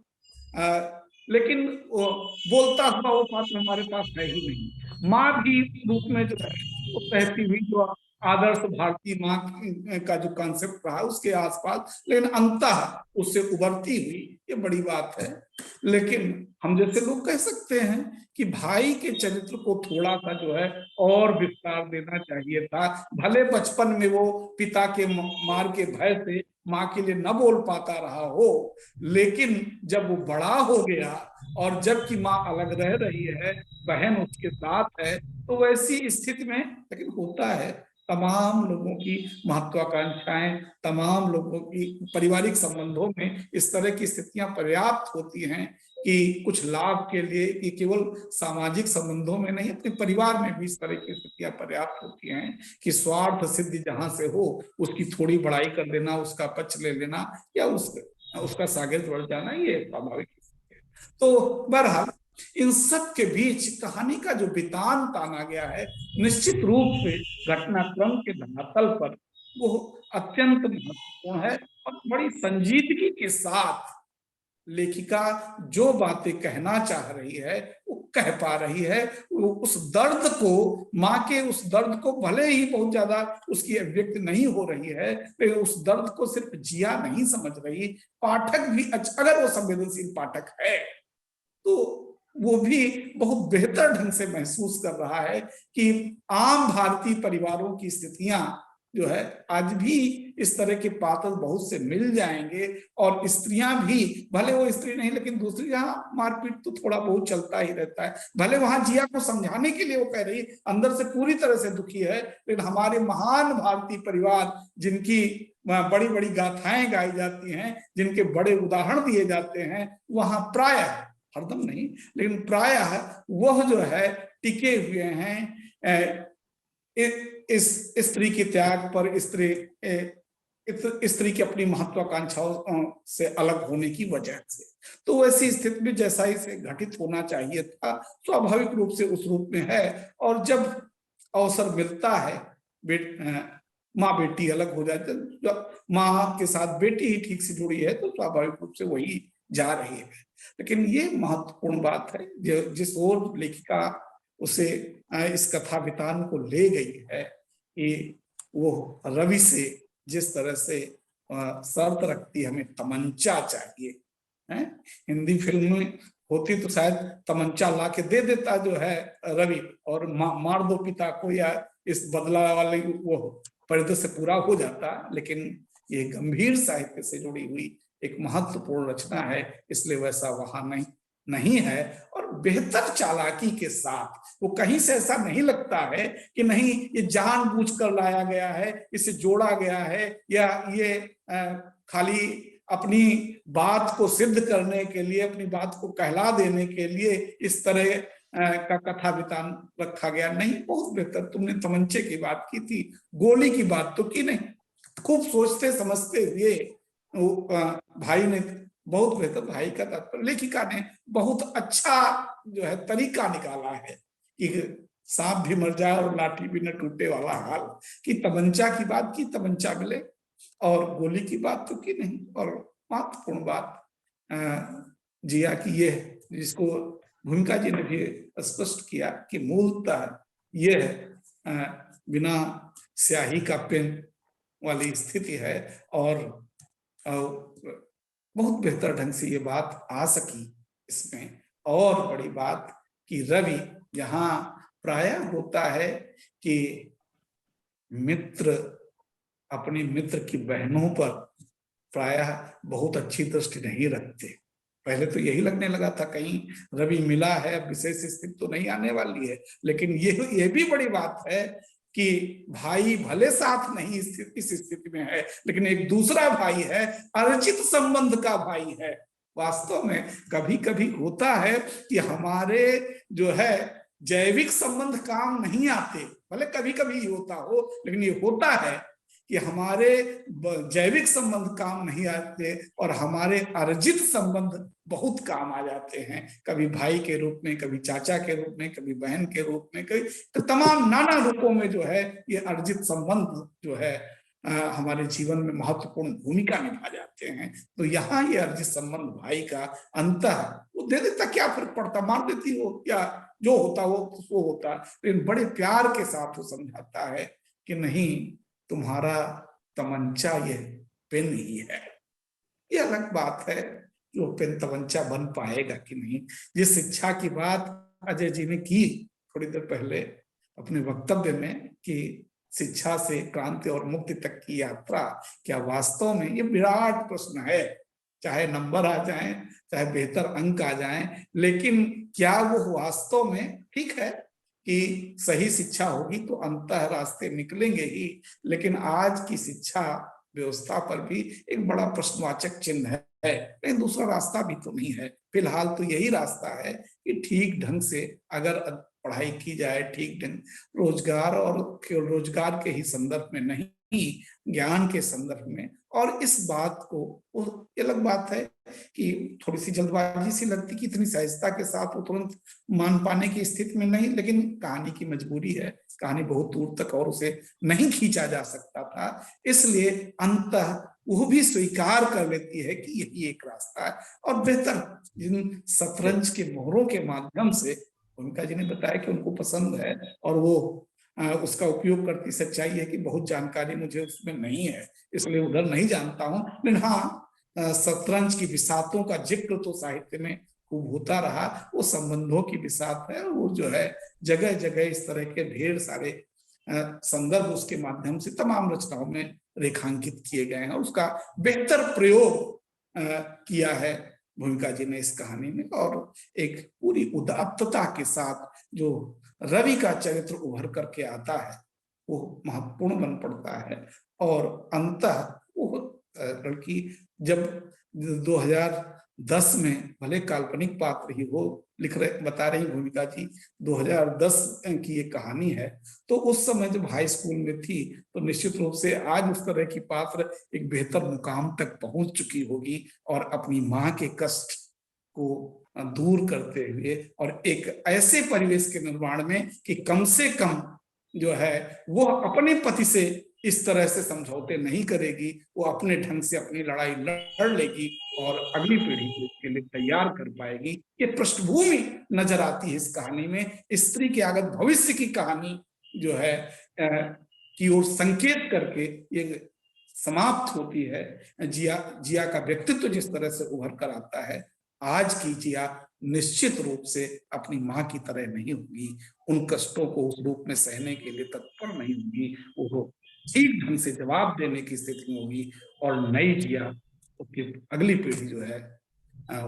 लेकिन बोलता हुआ वो पात्र हमारे पास है ही नहीं। माँ भी रूप में जो है वो कहती हुई जो आदर्श भारतीय माँ का जो कॉन्सेप्ट रहा उसके आसपास, लेकिन अंततः उससे उभरती हुई, ये बड़ी बात है। लेकिन हम जैसे लोग कह सकते हैं कि भाई के चरित्र को थोड़ा सा जो है और विस्तार देना चाहिए था। भले बचपन में वो पिता के मार के भय से माँ के लिए न बोल पाता रहा हो, लेकिन जब वो बड़ा हो गया और जबकि माँ अलग रह रही है, बहन उसके साथ है, तो वैसी स्थिति में लेकिन होता है तमाम लोगों की महत्वाकांक्षाएं, तमाम लोगों की पारिवारिक संबंधों में इस तरह की स्थितियां पर्याप्त होती हैं कि कुछ लाभ के लिए, कि केवल सामाजिक संबंधों में नहीं अपने परिवार में भी इस तरह की स्थितियां पर्याप्त होती हैं कि स्वार्थ सिद्धि जहां से हो उसकी थोड़ी बड़ाई कर देना, उसका पक्ष ले लेना या उसका सागिर्द बढ़ जाना, ये स्वाभाविक है। तो बहरहाल इन सब के बीच कहानी का जो बितान ताना गया है निश्चित रूप से घटनाक्रम के धरातल पर वो अत्यंत महत्वपूर्ण है और बड़ी संजीदगी के साथ लेखिका जो बातें कहना चाह रही है वो कह पा रही है। वो उस दर्द को, माँ के उस दर्द को भले ही बहुत ज्यादा उसकी अभिव्यक्ति नहीं हो रही है, लेकिन उस दर्द को सिर्फ जिया नहीं समझ रही, पाठक भी अगर वो संवेदनशील पाठक है तो वो भी बहुत बेहतर ढंग से महसूस कर रहा है कि आम भारतीय परिवारों की स्थितियां जो है आज भी इस तरह के पात्र बहुत से मिल जाएंगे और स्त्रियां भी, भले वो स्त्री नहीं लेकिन दूसरी जहां मारपीट तो थोड़ा बहुत चलता ही रहता है, भले वहां जिया को समझाने के लिए वो कह रही अंदर से पूरी तरह से दुखी है, लेकिन हमारे महान भारतीय परिवार जिनकी बड़ी बड़ी गाथाएं गाई जाती हैं, जिनके बड़े उदाहरण दिए जाते हैं, वहां प्रायः, हरदम नहीं लेकिन प्रायः वह जो है टिके हुए हैं इस स्त्री के त्याग पर, स्त्री की अपनी महत्वाकांक्षाओं से अलग होने की वजह से। तो वैसी स्थिति में जैसा इसे घटित होना चाहिए था स्वाभाविक रूप से उस रूप में है। और जब अवसर मिलता है माँ बेटी अलग हो जाते, जब माँ के साथ बेटी ही ठीक से जुड़ी है तो स्वाभाविक रूप से वही जा रही है। लेकिन ये महत्वपूर्ण बात है जो जिस ओर लेखिका उसे इस कथा वितान को ले गई है कि वो रवि से जिस तरह से शर्त रखती, हमें तमंचा चाहिए है। हिंदी फिल्म में होती तो शायद तमंचा ला के दे देता जो है रवि, और मार दो पिता को, या इस बदला वाले वो परिदृश्य पूरा हो जाता। लेकिन ये गंभीर साहित्य से जुड़ी हुई एक महत्वपूर्ण रचना है, इसलिए वैसा वहां नहीं है। और बेहतर चालाकी के साथ वो कहीं से ऐसा नहीं लगता है कि नहीं ये जानबूझकर लाया गया है, इसे जोड़ा गया है, या ये खाली अपनी बात को सिद्ध करने के लिए, अपनी बात को कहला देने के लिए इस तरह का कथा वितान रखा गया। नहीं, बहुत बेहतर। तुमने तमंचे की बात की थी, गोली की बात तो की नहीं। खूब सोचते समझते हुए भाई ने, बहुत बेहतर, भाई का तात्पर्य लेखिका ने बहुत अच्छा जो है तरीका निकाला है कि सांप भी मर जाए और लाठी भी न टूटे वाला हाल, कि तमंचा की बात की, तमंचा मिले, और गोली की बात तो की नहीं। और महत्वपूर्ण बात जिया की ये, जिसको भूमिका जी ने भी स्पष्ट किया कि मूलतः यह बिना स्याही का पेन वाली स्थिति है। और बहुत बेहतर ढंग से ये बात आ सकी इसमें। और बड़ी बात कि रवि यहाँ प्रायः होता है कि मित्र अपने मित्र की बहनों पर प्रायः बहुत अच्छी दृष्टि नहीं रखते। पहले तो यही लगने लगा था कहीं रवि मिला है, विशेष स्थिति तो नहीं आने वाली है। लेकिन ये भी बड़ी बात है कि भाई भले साथ नहीं इस स्थिति में है, लेकिन एक दूसरा भाई है, अर्जित संबंध का भाई है। वास्तव में कभी कभी होता है कि हमारे जो है जैविक संबंध काम नहीं आते, भले कभी कभी होता हो, लेकिन ये होता है कि हमारे जैविक संबंध काम नहीं आते और हमारे अर्जित संबंध बहुत काम आ जाते हैं। कभी भाई के रूप में, कभी चाचा के रूप में, कभी बहन के रूप में, कभी तो तमाम नाना रूपों में जो है ये अर्जित संबंध जो है हमारे जीवन में महत्वपूर्ण भूमिका निभा जाते हैं। तो यहाँ ये अर्जित संबंध भाई का अंतः वो दे देता, क्या फर्क पड़ता, मार देती हो, या जो होता वो होता। लेकिन बड़े प्यार के साथ वो समझाता है कि नहीं, तुम्हारा तमंचा ये पेन ही है। ये अलग बात है कि वो पेन तमंचा बन पाएगा कि नहीं। जिस शिक्षा की बात अजय जी ने की थोड़ी देर पहले अपने वक्तव्य में कि शिक्षा से क्रांति और मुक्ति तक की यात्रा, क्या वास्तव में ये विराट प्रश्न है। चाहे नंबर आ जाएं, चाहे बेहतर अंक आ जाएं, लेकिन क्या वो वास्तव में, ठीक है कि सही शिक्षा होगी तो अंतः रास्ते निकलेंगे ही, लेकिन आज की शिक्षा व्यवस्था पर भी एक बड़ा प्रश्नवाचक चिन्ह है। लेकिन दूसरा रास्ता भी तो नहीं है। फिलहाल तो यही रास्ता है कि ठीक ढंग से अगर पढ़ाई की जाए, ठीक ढंग रोजगार, और केवल रोजगार के ही संदर्भ में नहीं, ज्ञान के संदर्भ में। और इस बात को, ये अलग बात है कि थोड़ी सी जल्दबाजी सी लगती कि इतनी सहजता के साथ वो तुरंत मान पाने की स्थिति में नहीं, लेकिन कहानी की मजबूरी है, कहानी बहुत दूर तक और उसे नहीं खींचा जा सकता था, इसलिए अंततः वो भी स्वीकार कर लेती है कि यही एक रास्ता है। और बेहतर जिन शतरंज के मोहरों के माध्यम से उनका जी ने बताया कि उनको पसंद है और वो उसका उपयोग करती, सच्चाई है कि बहुत जानकारी मुझे उसमें नहीं है, इसलिए उधर नहीं जानता हूं। लेकिन हाँ, शतरंज की विसातों का जिक्र तो साहित्य में खूब होता रहा। वो संबंधों की विसात है, वो जो है जगह जगह इस तरह के ढेर सारे संदर्भ उसके माध्यम से तमाम रचनाओं में रेखांकित किए गए हैं। उसका बेहतर प्रयोग किया है भूमिका जी ने इस कहानी में, और एक पूरी उदात्तता के साथ जो रवि का चरित्र उभर करके आता है वो महत्वपूर्ण बन पड़ता है। और अंतः वो लड़की जब 2010 में, भले काल्पनिक पात्र ही वो बता रही भूमिका जी, 2010 की ये कहानी है, तो उस समय जब हाई स्कूल में थी तो निश्चित रूप से आज उस तरह की पात्र एक बेहतर मुकाम तक पहुंच चुकी होगी और अपनी माँ के कष्ट को दूर करते हुए और एक ऐसे परिवेश के निर्माण में कि कम से कम जो है वो अपने पति से इस तरह से समझौते नहीं करेगी, वो अपने ढंग से अपनी लड़ाई लड़ लेगी और अगली पीढ़ी को इसके लिए तैयार कर पाएगी। ये पृष्ठभूमि नजर आती है इस कहानी में। स्त्री के आगत भविष्य की कहानी जो है की ओर संकेत करके ये समाप्त होती है। जिया का व्यक्तित्व जिस तरह से उभर कर आता है, आज की जिया निश्चित रूप से अपनी मां की तरह नहीं होगी, उन कष्टों को उस रूप में सहने के लिए तत्पर नहीं होगी, वो ठीक ढंग से जवाब देने की स्थिति में होगी और नई जिया उसकी अगली पीढ़ी जो है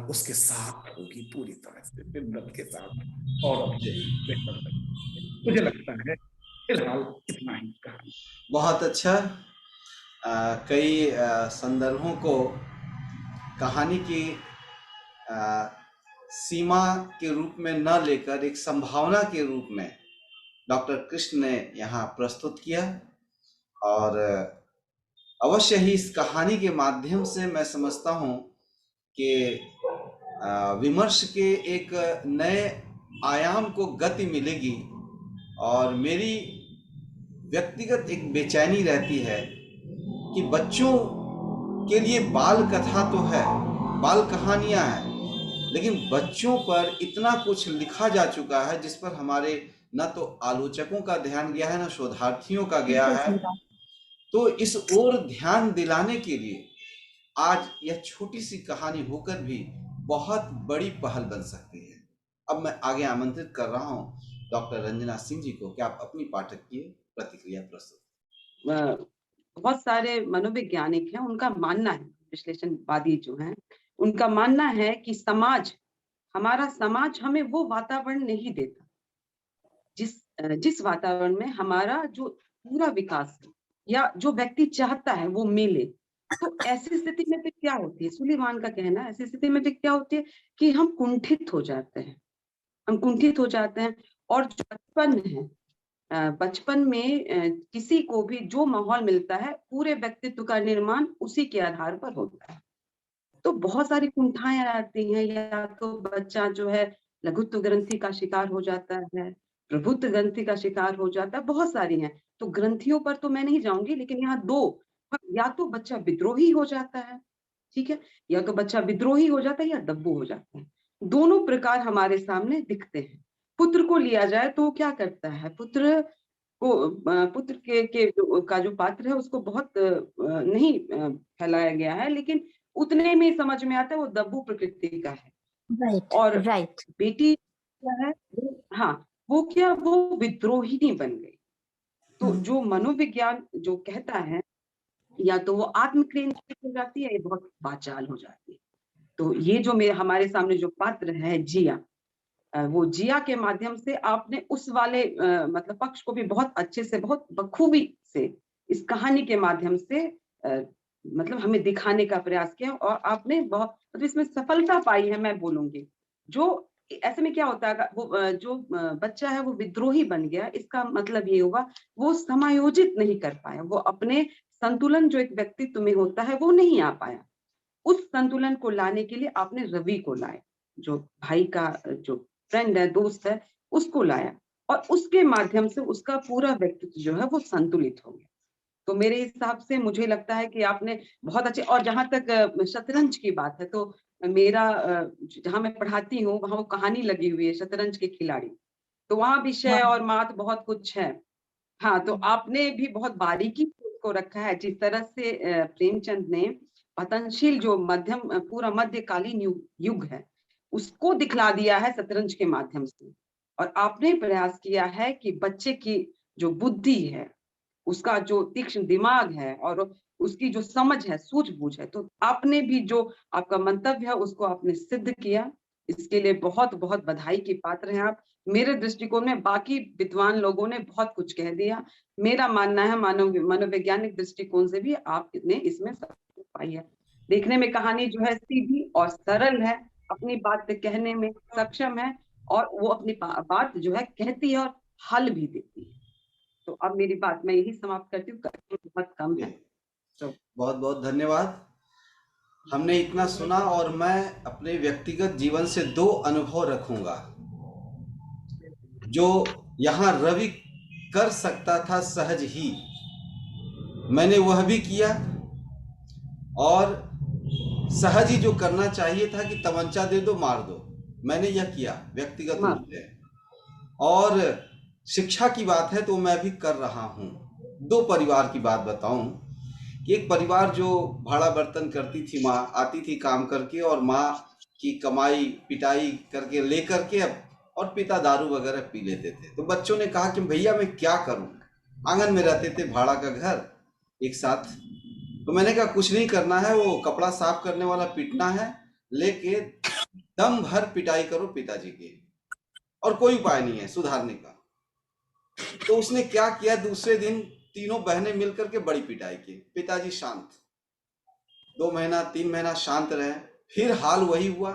उसके साथ होगी पूरी तरह से, शिद्दत के साथ और मुझे लगता है फिलहाल इतना ही कहा। बहुत अच्छा। कई संदर्भों को कहानी की सीमा के रूप में न लेकर एक संभावना के रूप में डॉक्टर कृष्ण ने यहाँ प्रस्तुत किया और अवश्य ही इस कहानी के माध्यम से मैं समझता हूँ कि विमर्श के एक नए आयाम को गति मिलेगी और मेरी व्यक्तिगत एक बेचैनी रहती है कि बच्चों के लिए बाल कथा तो है, बाल कहानियां हैं, लेकिन बच्चों पर इतना कुछ लिखा जा चुका है जिस पर हमारे न तो आलोचकों का ध्यान गया है, न शोधार्थियों का गया है। तो इस ओर ध्यान दिलाने के लिए आज यह छोटी सी कहानी होकर भी बहुत बड़ी पहल बन सकती है। अब मैं आगे आमंत्रित कर रहा हूँ डॉक्टर रंजना सिंह जी को कि आप अपनी पाठक की प्रतिक्रिया प्रस्तुत। बहुत सारे मनोवैज्ञानिक हैं, उनका मानना है, विश्लेषणवादी जो हैं, उनका मानना है कि हमारा समाज हमें वो वातावरण नहीं देता जिस वातावरण में हमारा जो पूरा विकास है या जो व्यक्ति चाहता है वो मिले। तो ऐसी स्थिति में फिर क्या होती है, सुलेमान का कहना है, ऐसी स्थिति में फिर क्या होती है कि हम कुंठित हो जाते हैं और जो बचपन है, बचपन में किसी को भी जो माहौल मिलता है पूरे व्यक्तित्व का निर्माण उसी के आधार पर होता है। तो बहुत सारी कुंठाएं आती हैं, या तो बच्चा जो है लघुत्व ग्रंथि का शिकार हो जाता है, प्रभुत्व ग्रंथि का शिकार हो जाता है, बहुत सारी हैं। तो ग्रंथियों पर तो मैं नहीं जाऊंगी, लेकिन यहाँ दो, या तो बच्चा विद्रोही हो जाता है, ठीक है, या तो बच्चा विद्रोही हो जाता है या दब्बू हो जाता है। दोनों प्रकार हमारे सामने दिखते हैं। पुत्र को लिया जाए तो क्या करता है, पुत्र का जो पात्र है उसको बहुत नहीं फैलाया गया है, लेकिन उतने में समझ में आता है वो दब्बू प्रकृति का है। और बेटी क्या है, वो विद्रोहिणी बन गई। तो जो मनोविज्ञान जो कहता है, या तो वो आत्मकेंद्रित हो जाती है या बहुत वाचाल हो जाती है। तो ये जो हमारे सामने जो पात्र है जिया, वो जिया के माध्यम से आपने उस वाले मतलब पक्ष को भी बहुत अच्छे से, बहुत बखूबी से इस कहानी के माध्यम से मतलब हमें दिखाने का प्रयास किया और आपने बहुत मतलब इसमें सफलता पाई है, मैं बोलूंगी। जो ऐसे में क्या होता है, वो जो बच्चा है वो विद्रोही बन गया, इसका मतलब ये हुआ वो समायोजित नहीं कर पाया, वो अपने संतुलन जो एक व्यक्तित्व में होता है वो नहीं आ पाया। उस संतुलन को लाने के लिए आपने रवि को लाया, जो भाई का जो फ्रेंड है, दोस्त है, उसको लाया और उसके माध्यम से उसका पूरा व्यक्तित्व जो है वो संतुलित हो गया। तो मेरे हिसाब से मुझे लगता है कि आपने बहुत अच्छे, और जहां तक शतरंज की बात है, तो मेरा जहां मैं पढ़ाती हूँ वहां वो कहानी लगी हुई है शतरंज के खिलाड़ी, तो वहां विषय और मात बहुत कुछ है। हाँ, तो आपने भी बहुत बारीकी को रखा है, जिस तरह से प्रेमचंद ने पतनशील जो पूरा मध्यकालीन युग है उसको दिखला दिया है शतरंज के माध्यम से। और आपने प्रयास किया है कि बच्चे की जो बुद्धि है, उसका जो तीक्ष्ण दिमाग है और उसकी जो समझ है, सूझबूझ है, तो आपने भी जो आपका मंतव्य है उसको आपने सिद्ध किया। इसके लिए बहुत बहुत बधाई की पात्र हैं आप। मेरे दृष्टिकोण में बाकी विद्वान लोगों ने बहुत कुछ कह दिया, मेरा मानना है मनोवैज्ञानिक दृष्टिकोण से भी आपने इसमें सफलता पाई है। देखने में कहानी जो है सीधी और सरल है, अपनी बात कहने में सक्षम है और वो अपनी बात जो है कहती है और हल भी देती है। तो अब मेरी बात मैं यही समाप्त करती हूँ, बहुत कम है। तो बहुत बहुत धन्यवाद। हमने इतना सुना और मैं अपने व्यक्तिगत जीवन से दो अनुभव रखूंगा। जो यहाँ रवि कर सकता था सहज ही, मैंने वह भी किया। और सहज ही जो करना चाहिए था कि तमंचा दे दो मार दो, मैंने यह किया व्यक्तिगत रूप से। और शिक्षा की बात है तो मैं भी कर रहा हूँ। 2 परिवार की बात बताऊं कि एक परिवार जो भाड़ा बर्तन करती थी, माँ आती थी काम करके और माँ की कमाई पिटाई करके लेकर के और पिता दारू वगैरह पी लेते थे। तो बच्चों ने कहा कि भैया मैं क्या करूं, आंगन में रहते थे, भाड़ा का घर एक साथ। तो मैंने कहा कुछ नहीं करना है, वो कपड़ा साफ करने वाला पीटना है, लेके दम भर पिटाई करो पिताजी की, और कोई उपाय नहीं है सुधारने का। तो उसने क्या किया, दूसरे दिन तीनों बहनें मिलकर के बड़ी पिटाई की, पिताजी शांत। 2 महीना 3 महीना शांत रहे, फिर हाल वही हुआ।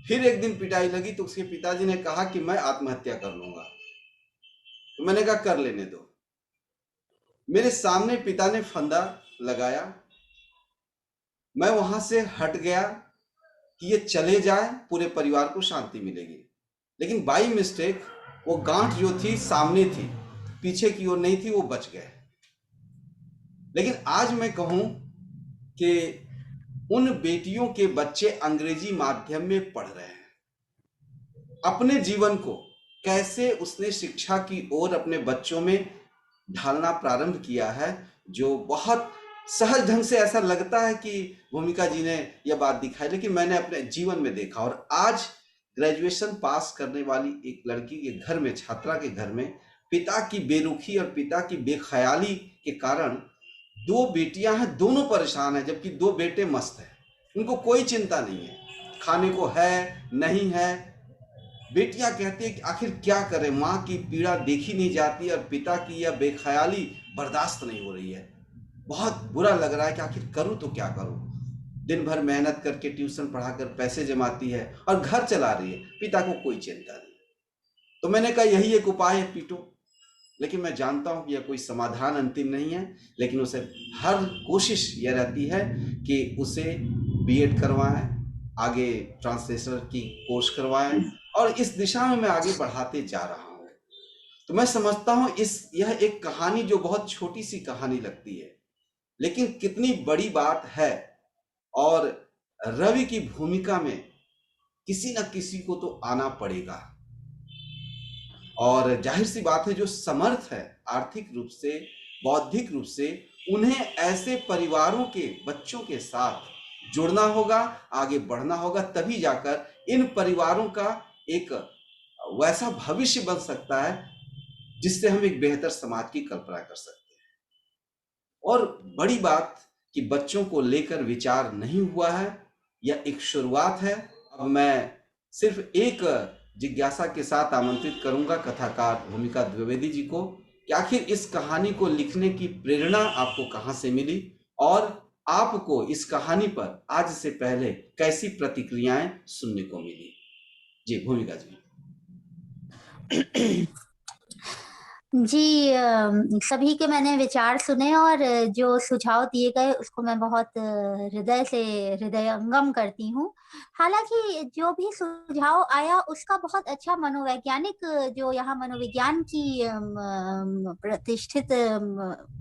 फिर एक दिन पिटाई लगी तो उसके पिताजी ने कहा कि मैं आत्महत्या कर लूंगा। तो मैंने कहा कर लेने दो। मेरे सामने पिता ने फंदा लगाया, मैं वहां से हट गया कि ये चले जाए, पूरे परिवार को शांति मिलेगी। लेकिन बाई मिस्टेक वो गांठ जो थी सामने थी, पीछे की ओर नहीं थी, वो बच गए। लेकिन आज मैं कहूं कि उन बेटियों के बच्चे अंग्रेजी माध्यम में पढ़ रहे हैं। अपने जीवन को कैसे उसने शिक्षा की ओर अपने बच्चों में ढालना प्रारंभ किया है, जो बहुत सहज ढंग से ऐसा लगता है कि भूमिका जी ने यह बात दिखाई, लेकिन मैंने अपने जीवन में देखा। और आज ग्रेजुएशन पास करने वाली एक लड़की के घर में, छात्रा के घर में, पिता की बेरुखी और पिता की बेख्याली के कारण 2 बेटियां हैं, दोनों परेशान हैं, जबकि 2 बेटे मस्त हैं, उनको कोई चिंता नहीं है, खाने को है नहीं है। बेटियां कहती है कि आखिर क्या करें, माँ की पीड़ा देखी नहीं जाती और पिता की यह बेख्याली बर्दाश्त नहीं हो रही है। बहुत बुरा लग रहा है कि आखिर करूं तो क्या करूं। दिन भर मेहनत करके ट्यूशन पढ़ाकर पैसे जमाती है और घर चला रही है, पिता को कोई चिंता नहीं। तो मैंने कहा यही एक उपाय है, पीटो। लेकिन मैं जानता हूं कि यह कोई समाधान अंतिम नहीं है, लेकिन उसे हर कोशिश यह रहती है कि उसे बीएड करवाएं, आगे ट्रांसलेटर की कोर्स करवाएं, और इस दिशा में मैं आगे बढ़ाते जा रहा हूं। तो मैं समझता हूं यह एक कहानी जो बहुत छोटी सी कहानी लगती है, लेकिन कितनी बड़ी बात है। और रवि की भूमिका में किसी न किसी को तो आना पड़ेगा। और जाहिर सी बात है, जो समर्थ है आर्थिक रूप से, बौद्धिक रूप से, उन्हें ऐसे परिवारों के बच्चों के साथ जुड़ना होगा, आगे बढ़ना होगा, तभी जाकर इन परिवारों का एक वैसा भविष्य बन सकता है जिससे हम एक बेहतर समाज की कल्पना कर सकते हैं। और बड़ी बात कि बच्चों को लेकर विचार नहीं हुआ है, यह एक शुरुआत है। अब मैं सिर्फ एक जिज्ञासा के साथ आमंत्रित करूंगा कथाकार भूमिका द्विवेदी जी को कि आखिर इस कहानी को लिखने की प्रेरणा आपको कहां से मिली, और आपको इस कहानी पर आज से पहले कैसी प्रतिक्रियाएं सुनने को मिली। जी भूमिका जी। जी, सभी के मैंने विचार सुने और जो सुझाव दिए गए उसको मैं बहुत हृदय से हृदयंगम करती हूँ। हालांकि जो भी सुझाव आया उसका बहुत अच्छा मनोवैज्ञानिक, जो यहाँ मनोविज्ञान की प्रतिष्ठित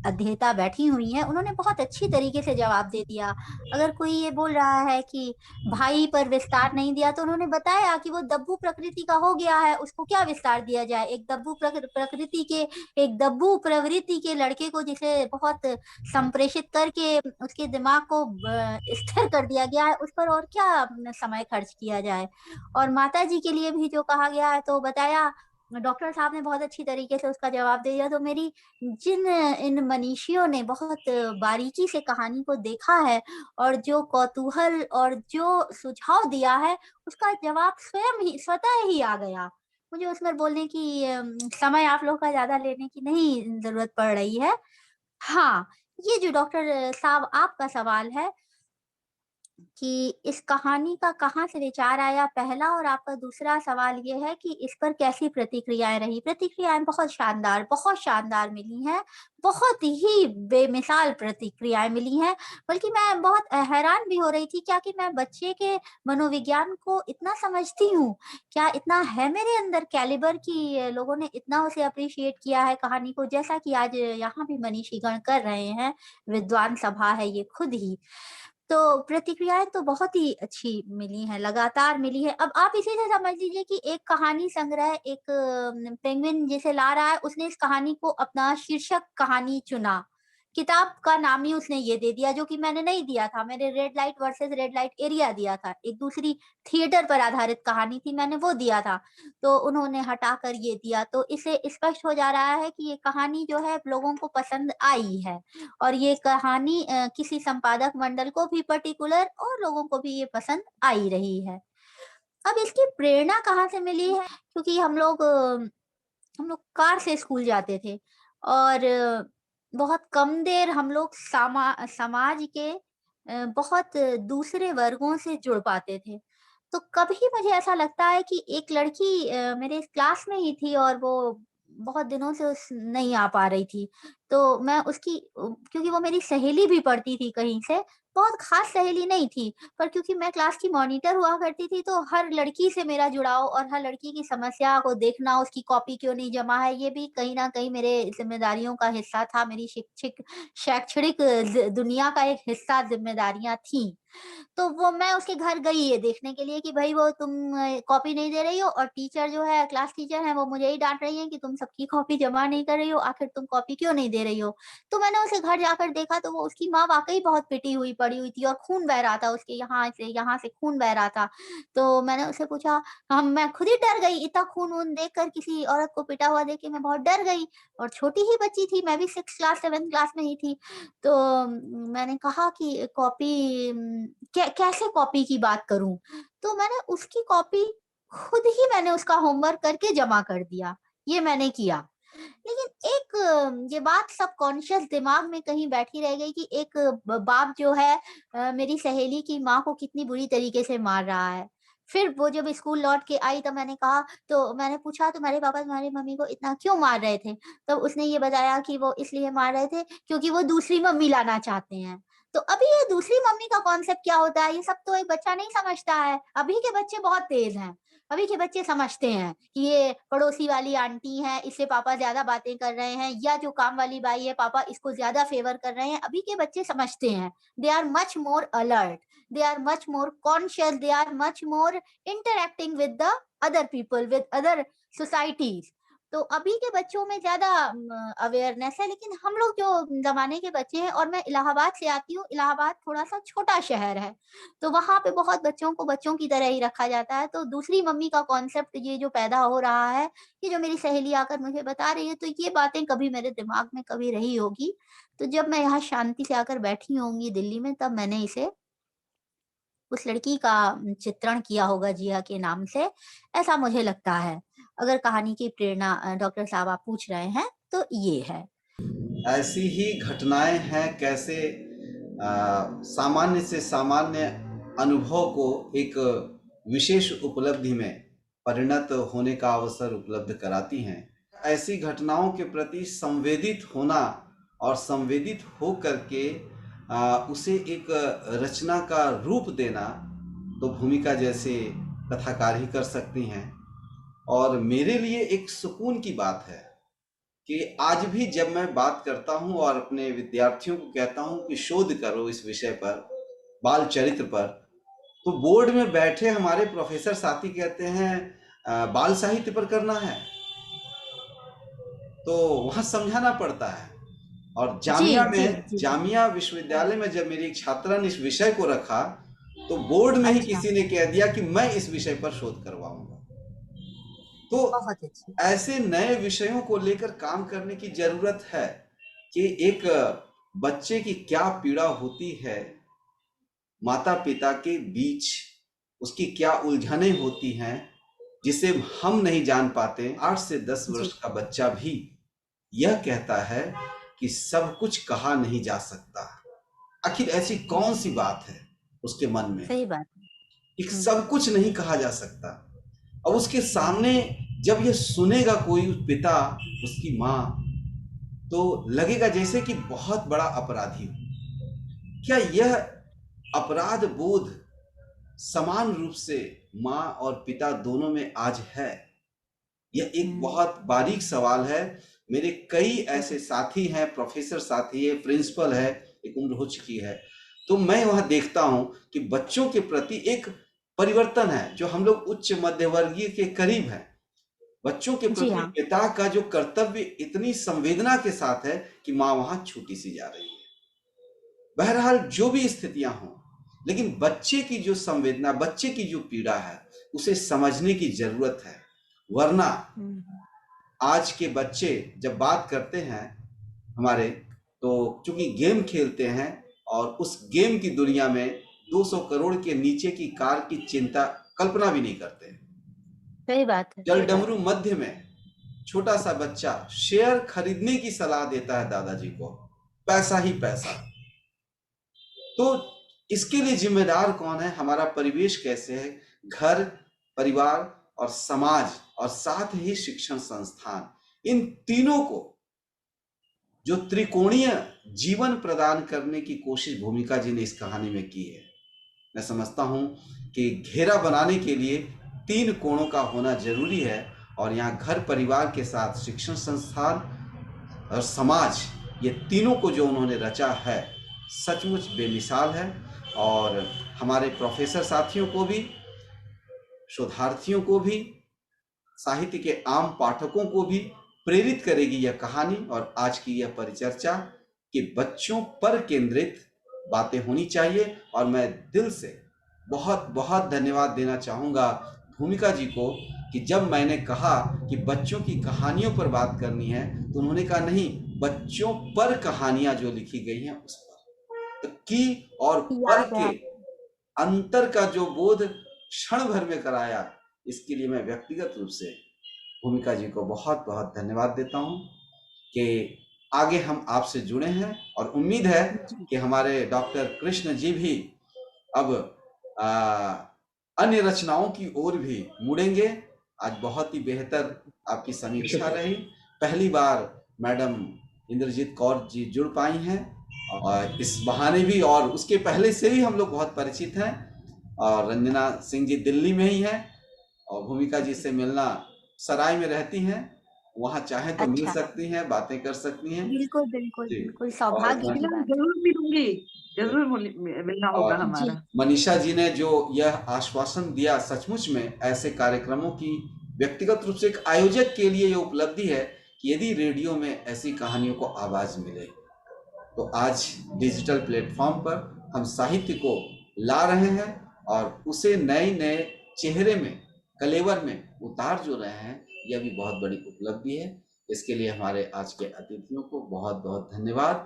अध्येता बैठी हुई हैं, उन्होंने बहुत अच्छी तरीके से जवाब दे दिया। अगर कोई ये बोल रहा है कि भाई पर विस्तार नहीं दिया, तो उन्होंने बताया कि वो दब्बू प्रकृति का हो गया है, उसको क्या विस्तार दिया जाए। एक दब्बू प्रकृति के, एक दब्बू प्रवृत्ति के लड़के को जिसे बहुत संप्रेषित करके उसके दिमाग को स्थिर कर दिया गया है, उस पर और क्या समय खर्च किया जाए। और माता जी के लिए भी जो कहा गया है तो बताया, डॉक्टर साहब ने बहुत अच्छी तरीके से उसका जवाब दे दिया। तो मेरी जिन इन मनीषियों ने बहुत बारीकी से कहानी को देखा है और जो कौतूहल और जो सुझाव दिया है, उसका जवाब स्वतः ही आ गया। मुझे उसमें बोलने की समय आप लोग का ज्यादा लेने की नहीं जरूरत पड़ रही है। हाँ, ये जो डॉक्टर साहब आपका सवाल है, कि इस कहानी का कहाँ से विचार आया, पहला, और आपका दूसरा सवाल ये है कि इस पर कैसी प्रतिक्रियाएँ रही? प्रतिक्रियाएँ बहुत शानदार मिली हैं, बहुत ही बेमिसाल प्रतिक्रियाएँ मिली हैं। बल्कि मैं बहुत हैरान भी हो रही थी, क्या कि मैं बच्चे के मनोविज्ञान को इतना समझती हूँ? क्या इतना है मेरे अंदर कैलिबर कि लोगों ने इतना उसे एप्रिशिएट किया है कहानी को, जैसा कि आज यहाँ भी मनीषीगण कर रहे हैं, विद्वान सभा है ये खुद ही। तो प्रतिक्रियाएँ तो बहुत ही अच्छी मिली हैं, लगातार मिली है। अब आप इसी से समझ लीजिए कि एक कहानी संग्रह, एक पेंगुइन जिसे ला रहा है, उसने इस कहानी को अपना शीर्षक कहानी चुना। किताब का नाम ही उसने ये दे दिया, जो कि मैंने नहीं दिया था। मैंने red light versus red light area दिया था। एक दूसरी थिएटर पर आधारित कहानी थी, मैंने वो दिया था। तो उन्होंने हटाकर ये दिया, तो इससे स्पष्ट हो जा रहा है कि ये कहानी जो है लोगों को पसंद आई है। और ये कहानी किसी संपादक मंडल को भी पर्टिकुलर और लोगों को भी ये पसंद आई रही है। अब इसकी प्रेरणा कहाँ से मिली है? क्योंकि हम लोग कार से स्कूल जाते थे और बहुत कम देर हम लोग समाज के बहुत दूसरे वर्गों से जुड़ पाते थे। तो कभी मुझे ऐसा लगता है कि एक लड़की मेरे क्लास में ही थी और वो बहुत दिनों से नहीं आ पा रही थी। तो मैं उसकी क्योंकि वो मेरी सहेली भी पढ़ती थी कहीं से, बहुत खास सहेली नहीं थी, पर क्योंकि मैं क्लास की मॉनिटर हुआ करती थी, तो हर लड़की से मेरा जुड़ाव और हर लड़की की समस्या को देखना, उसकी कॉपी क्यों नहीं जमा है, ये भी कहीं न कहीं मेरे ज़िम्मेदारियों का हिस्सा था, मेरी शैक्षणिक दुनिया का एक हिस्सा ज़िम्मेदारियाँ थीं। तो वो मैं उसके घर गई ये देखने के लिए कि भई वो तुम कॉपी नहीं दे रही हो, और टीचर जो है, क्लास टीचर है, वो मुझे ही डाँट रही हैं कि तुम सबकी कॉपी जमा नहीं कर रही हो, आखिर तुम कॉपी क्यों नहीं दे रही हो? तो मैंने उसे घर जाकर देखा, तो वो उसकी माँ वाक़ई बहुत पिटी हुई पड़ी हुई थी और खून बह रहा था उसके यहाँ से खून बह रहा था। तो मैंने उससे पूछा, हम मैं खुद ही डर गई, इतना खून-वून देखकर, किसी औरत को पिटा हुआ देख के मैं बहुत डर गई, और छोटी ही बच्ची थी, मैं भी 6th क्लास 7th क्लास में ही थी। तो मैंने कहा कि कॉपी कैसे कॉपी की बात करूँ? तो मैंने उसकी कॉपी खुद ही मैंने उसका होमवर्क करके जमा कर दिया, ये मैंने किया। लेकिन एक ये बात सबकॉन्शियस दिमाग में कहीं बैठी रह गई कि एक बाप जो है मेरी सहेली की माँ को कितनी बुरी तरीके से मार रहा है। फिर वो जब स्कूल लौट के आई, तब मैंने कहा, तो मैंने पूछा, तुम्हारे पापा तुम्हारी मम्मी को इतना क्यों मार रहे थे? तब उसने ये बताया कि वो इसलिए मार रहे थे क्योंकि वो दूसरी मम्मी लाना चाहते हैं। तो अभी ये दूसरी मम्मी का कॉन्सेप्ट क्या होता है, ये सब तो एक बच्चा नहीं समझता है। अभी के बच्चे बहुत तेज हैं। अभी के बच्चे समझते हैं कि ये पड़ोसी वाली आंटी है, इससे पापा ज़्यादा बातें कर रहे हैं, या जो काम वाली बाई है, पापा इसको ज़्यादा फ़ेवर कर रहे हैं। अभी के बच्चे समझते हैं। They are much more alert, they are much more conscious, they are much more interacting with the other people, with other societies. तो अभी के बच्चों में ज़्यादा अवेयरनेस है, लेकिन हम लोग जो ज़माने के बच्चे हैं, और मैं इलाहाबाद से आती हूँ, इलाहाबाद थोड़ा-सा छोटा शहर है। तो वहाँ पे बहुत बच्चों को बच्चों की तरह ही रखा जाता है। तो दूसरी मम्मी का कॉन्सेप्ट ये जो पैदा हो रहा है, ये जो मेरी सहेली आकर मुझे बता रही है, तो ये बातें कभी मेरे दिमाग में कभी रही होगी। तो जब मैं यहाँ शांति से आकर बैठी होंगी दिल्ली में, तब मैंने इसे उस लड़की का चित्रण किया होगा जिया के नाम से, ऐसा मुझे लगता है। अगर कहानी की प्रेरणा डॉक्टर साहब आप पूछ रहे हैं, तो ये है। ऐसी ही घटनाएं हैं, कैसे सामान्य से सामान्य अनुभव को एक विशेष उपलब्धि में परिणत होने का अवसर उपलब्ध कराती हैं। ऐसी घटनाओं के प्रति संवेदित होना और संवेदित हो करके उसे एक रचना का रूप देना, तो भूमिका जैसे कथाकार ही कर सकती हैं। और मेरे लिए एक सुकून की बात है कि आज भी जब मैं बात करता हूं और अपने विद्यार्थियों को कहता हूं कि शोध करो इस विषय पर, बाल चरित्र पर, तो बोर्ड में बैठे हमारे प्रोफेसर साथी कहते हैं बाल साहित्य पर करना है, तो वहां समझाना पड़ता है। और जामिया विश्वविद्यालय में जब मेरी एक छात्रा ने इस विषय को रखा, तो बोर्ड में ही किसी ने कह दिया कि मैं इस विषय पर शोध करवाऊंगा। तो ऐसे नए विषयों को लेकर काम करने की जरूरत है कि एक बच्चे की क्या पीड़ा होती है, माता पिता के बीच उसकी क्या उलझनें होती हैं, जिसे हम नहीं जान पाते। 8 से 10 वर्ष का बच्चा भी यह कहता है कि सब कुछ कहा नहीं जा सकता। आखिर ऐसी कौन सी बात है उसके मन में। सही बात है। एक सब कुछ नहीं कहा जा सकता। अब उसके सामने जब ये सुनेगा कोई पिता, उसकी माँ, तो लगेगा जैसे कि बहुत बड़ा अपराधी हो। क्या यह अपराध बोध समान रूप से माँ और पिता दोनों में आज है? यह एक बहुत बारीक सवाल है। मेरे कई ऐसे साथी हैं, प्रोफेसर साथी है, प्रिंसिपल है, एक उम्र हो चुकी है, तो मैं वहां देखता हूं कि बच्चों के प्रति एक परिवर्तन है जो हम लोग उच्च मध्य वर्गीय के करीब है। बच्चों के प्रति पिता का जो कर्तव्य इतनी संवेदना के साथ है कि माँ वहां छूटी सी जा रही है। बहरहाल जो भी स्थितियां हों, लेकिन बच्चे की जो संवेदना, बच्चे की जो पीड़ा है, उसे समझने की जरूरत है। वरना आज के बच्चे जब बात करते हैं हमारे, तो चूंकि गेम खेलते हैं और उस गेम की दुनिया में 200 करोड़ के नीचे की कार की चिंता, कल्पना भी नहीं करते हैं। सही बात है। जलडमरू मध्य में छोटा सा बच्चा शेयर खरीदने की सलाह देता है दादाजी को, पैसा ही पैसा। तो इसके लिए जिम्मेदार कौन है? हमारा परिवेश कैसे है? घर, परिवार और समाज, और साथ ही शिक्षण संस्थान, इन तीनों को जो त्रिकोणीय जीवन प्रदान करने की कोशिश भूमिका जी ने इस कहानी में की है। मैं समझता हूं कि घेरा बनाने के लिए 3 कोणों का होना जरूरी है, और यहाँ घर परिवार के साथ शिक्षण संस्थान और समाज, ये तीनों को जो उन्होंने रचा है, सचमुच बेमिसाल है। और हमारे प्रोफेसर साथियों को भी, शोधार्थियों को भी, साहित्य के आम पाठकों को भी प्रेरित करेगी यह कहानी और आज की यह परिचर्चा कि बच्चों पर केंद्रित बातें होनी चाहिए। और मैं दिल से बहुत बहुत धन्यवाद देना चाहूँगा भूमिका जी को कि जब मैंने कहा कि बच्चों की कहानियों पर बात करनी है, तो उन्होंने कहा नहीं, बच्चों पर कहानियां जो लिखी गई हैं उस पर। तो की और पर के अंतर का जो बोध क्षण भर में कराया, इसके लिए मैं व्यक्तिगत रूप से भूमिका जी को बहुत बहुत धन्यवाद देता हूं कि आगे हम आपसे जुड़े हैं, और उम्मीद है कि हमारे डॉक्टर कृष्ण जी भी अब अन्य रचनाओं की ओर भी मुड़ेंगे। आज बहुत ही बेहतर आपकी समीक्षा रही। पहली बार मैडम इंद्रजीत कौर जी जुड़ पाई हैं, और इस बहाने भी, और उसके पहले से ही हम लोग बहुत परिचित हैं, और रंजना सिंह जी दिल्ली में ही हैं, और भूमिका जी से मिलना, सराय में रहती हैं, वहां चाहे तो मिल सकती हैं, बातें कर सकती हैं। बिल्कुल बिल्कुल बिल्कुल, सौभाग्य की बात। जरूर मिलूंगी, जरूर मिलना होगा हमारा। मनीषा जी ने जो यह आश्वासन दिया, सचमुच में ऐसे कार्यक्रमों की व्यक्तिगत रूप से एक आयोजक के लिए यह उपलब्धि है कि यदि रेडियो में ऐसी कहानियों को आवाज मिले, तो आज डिजिटल प्लेटफॉर्म पर हम साहित्य को ला रहे हैं और उसे नए नए चेहरे में, कलेवर में उतार जो रहे हैं, यह भी बहुत बड़ी उपलब्धि है। इसके लिए हमारे आज के अतिथियों को बहुत बहुत धन्यवाद।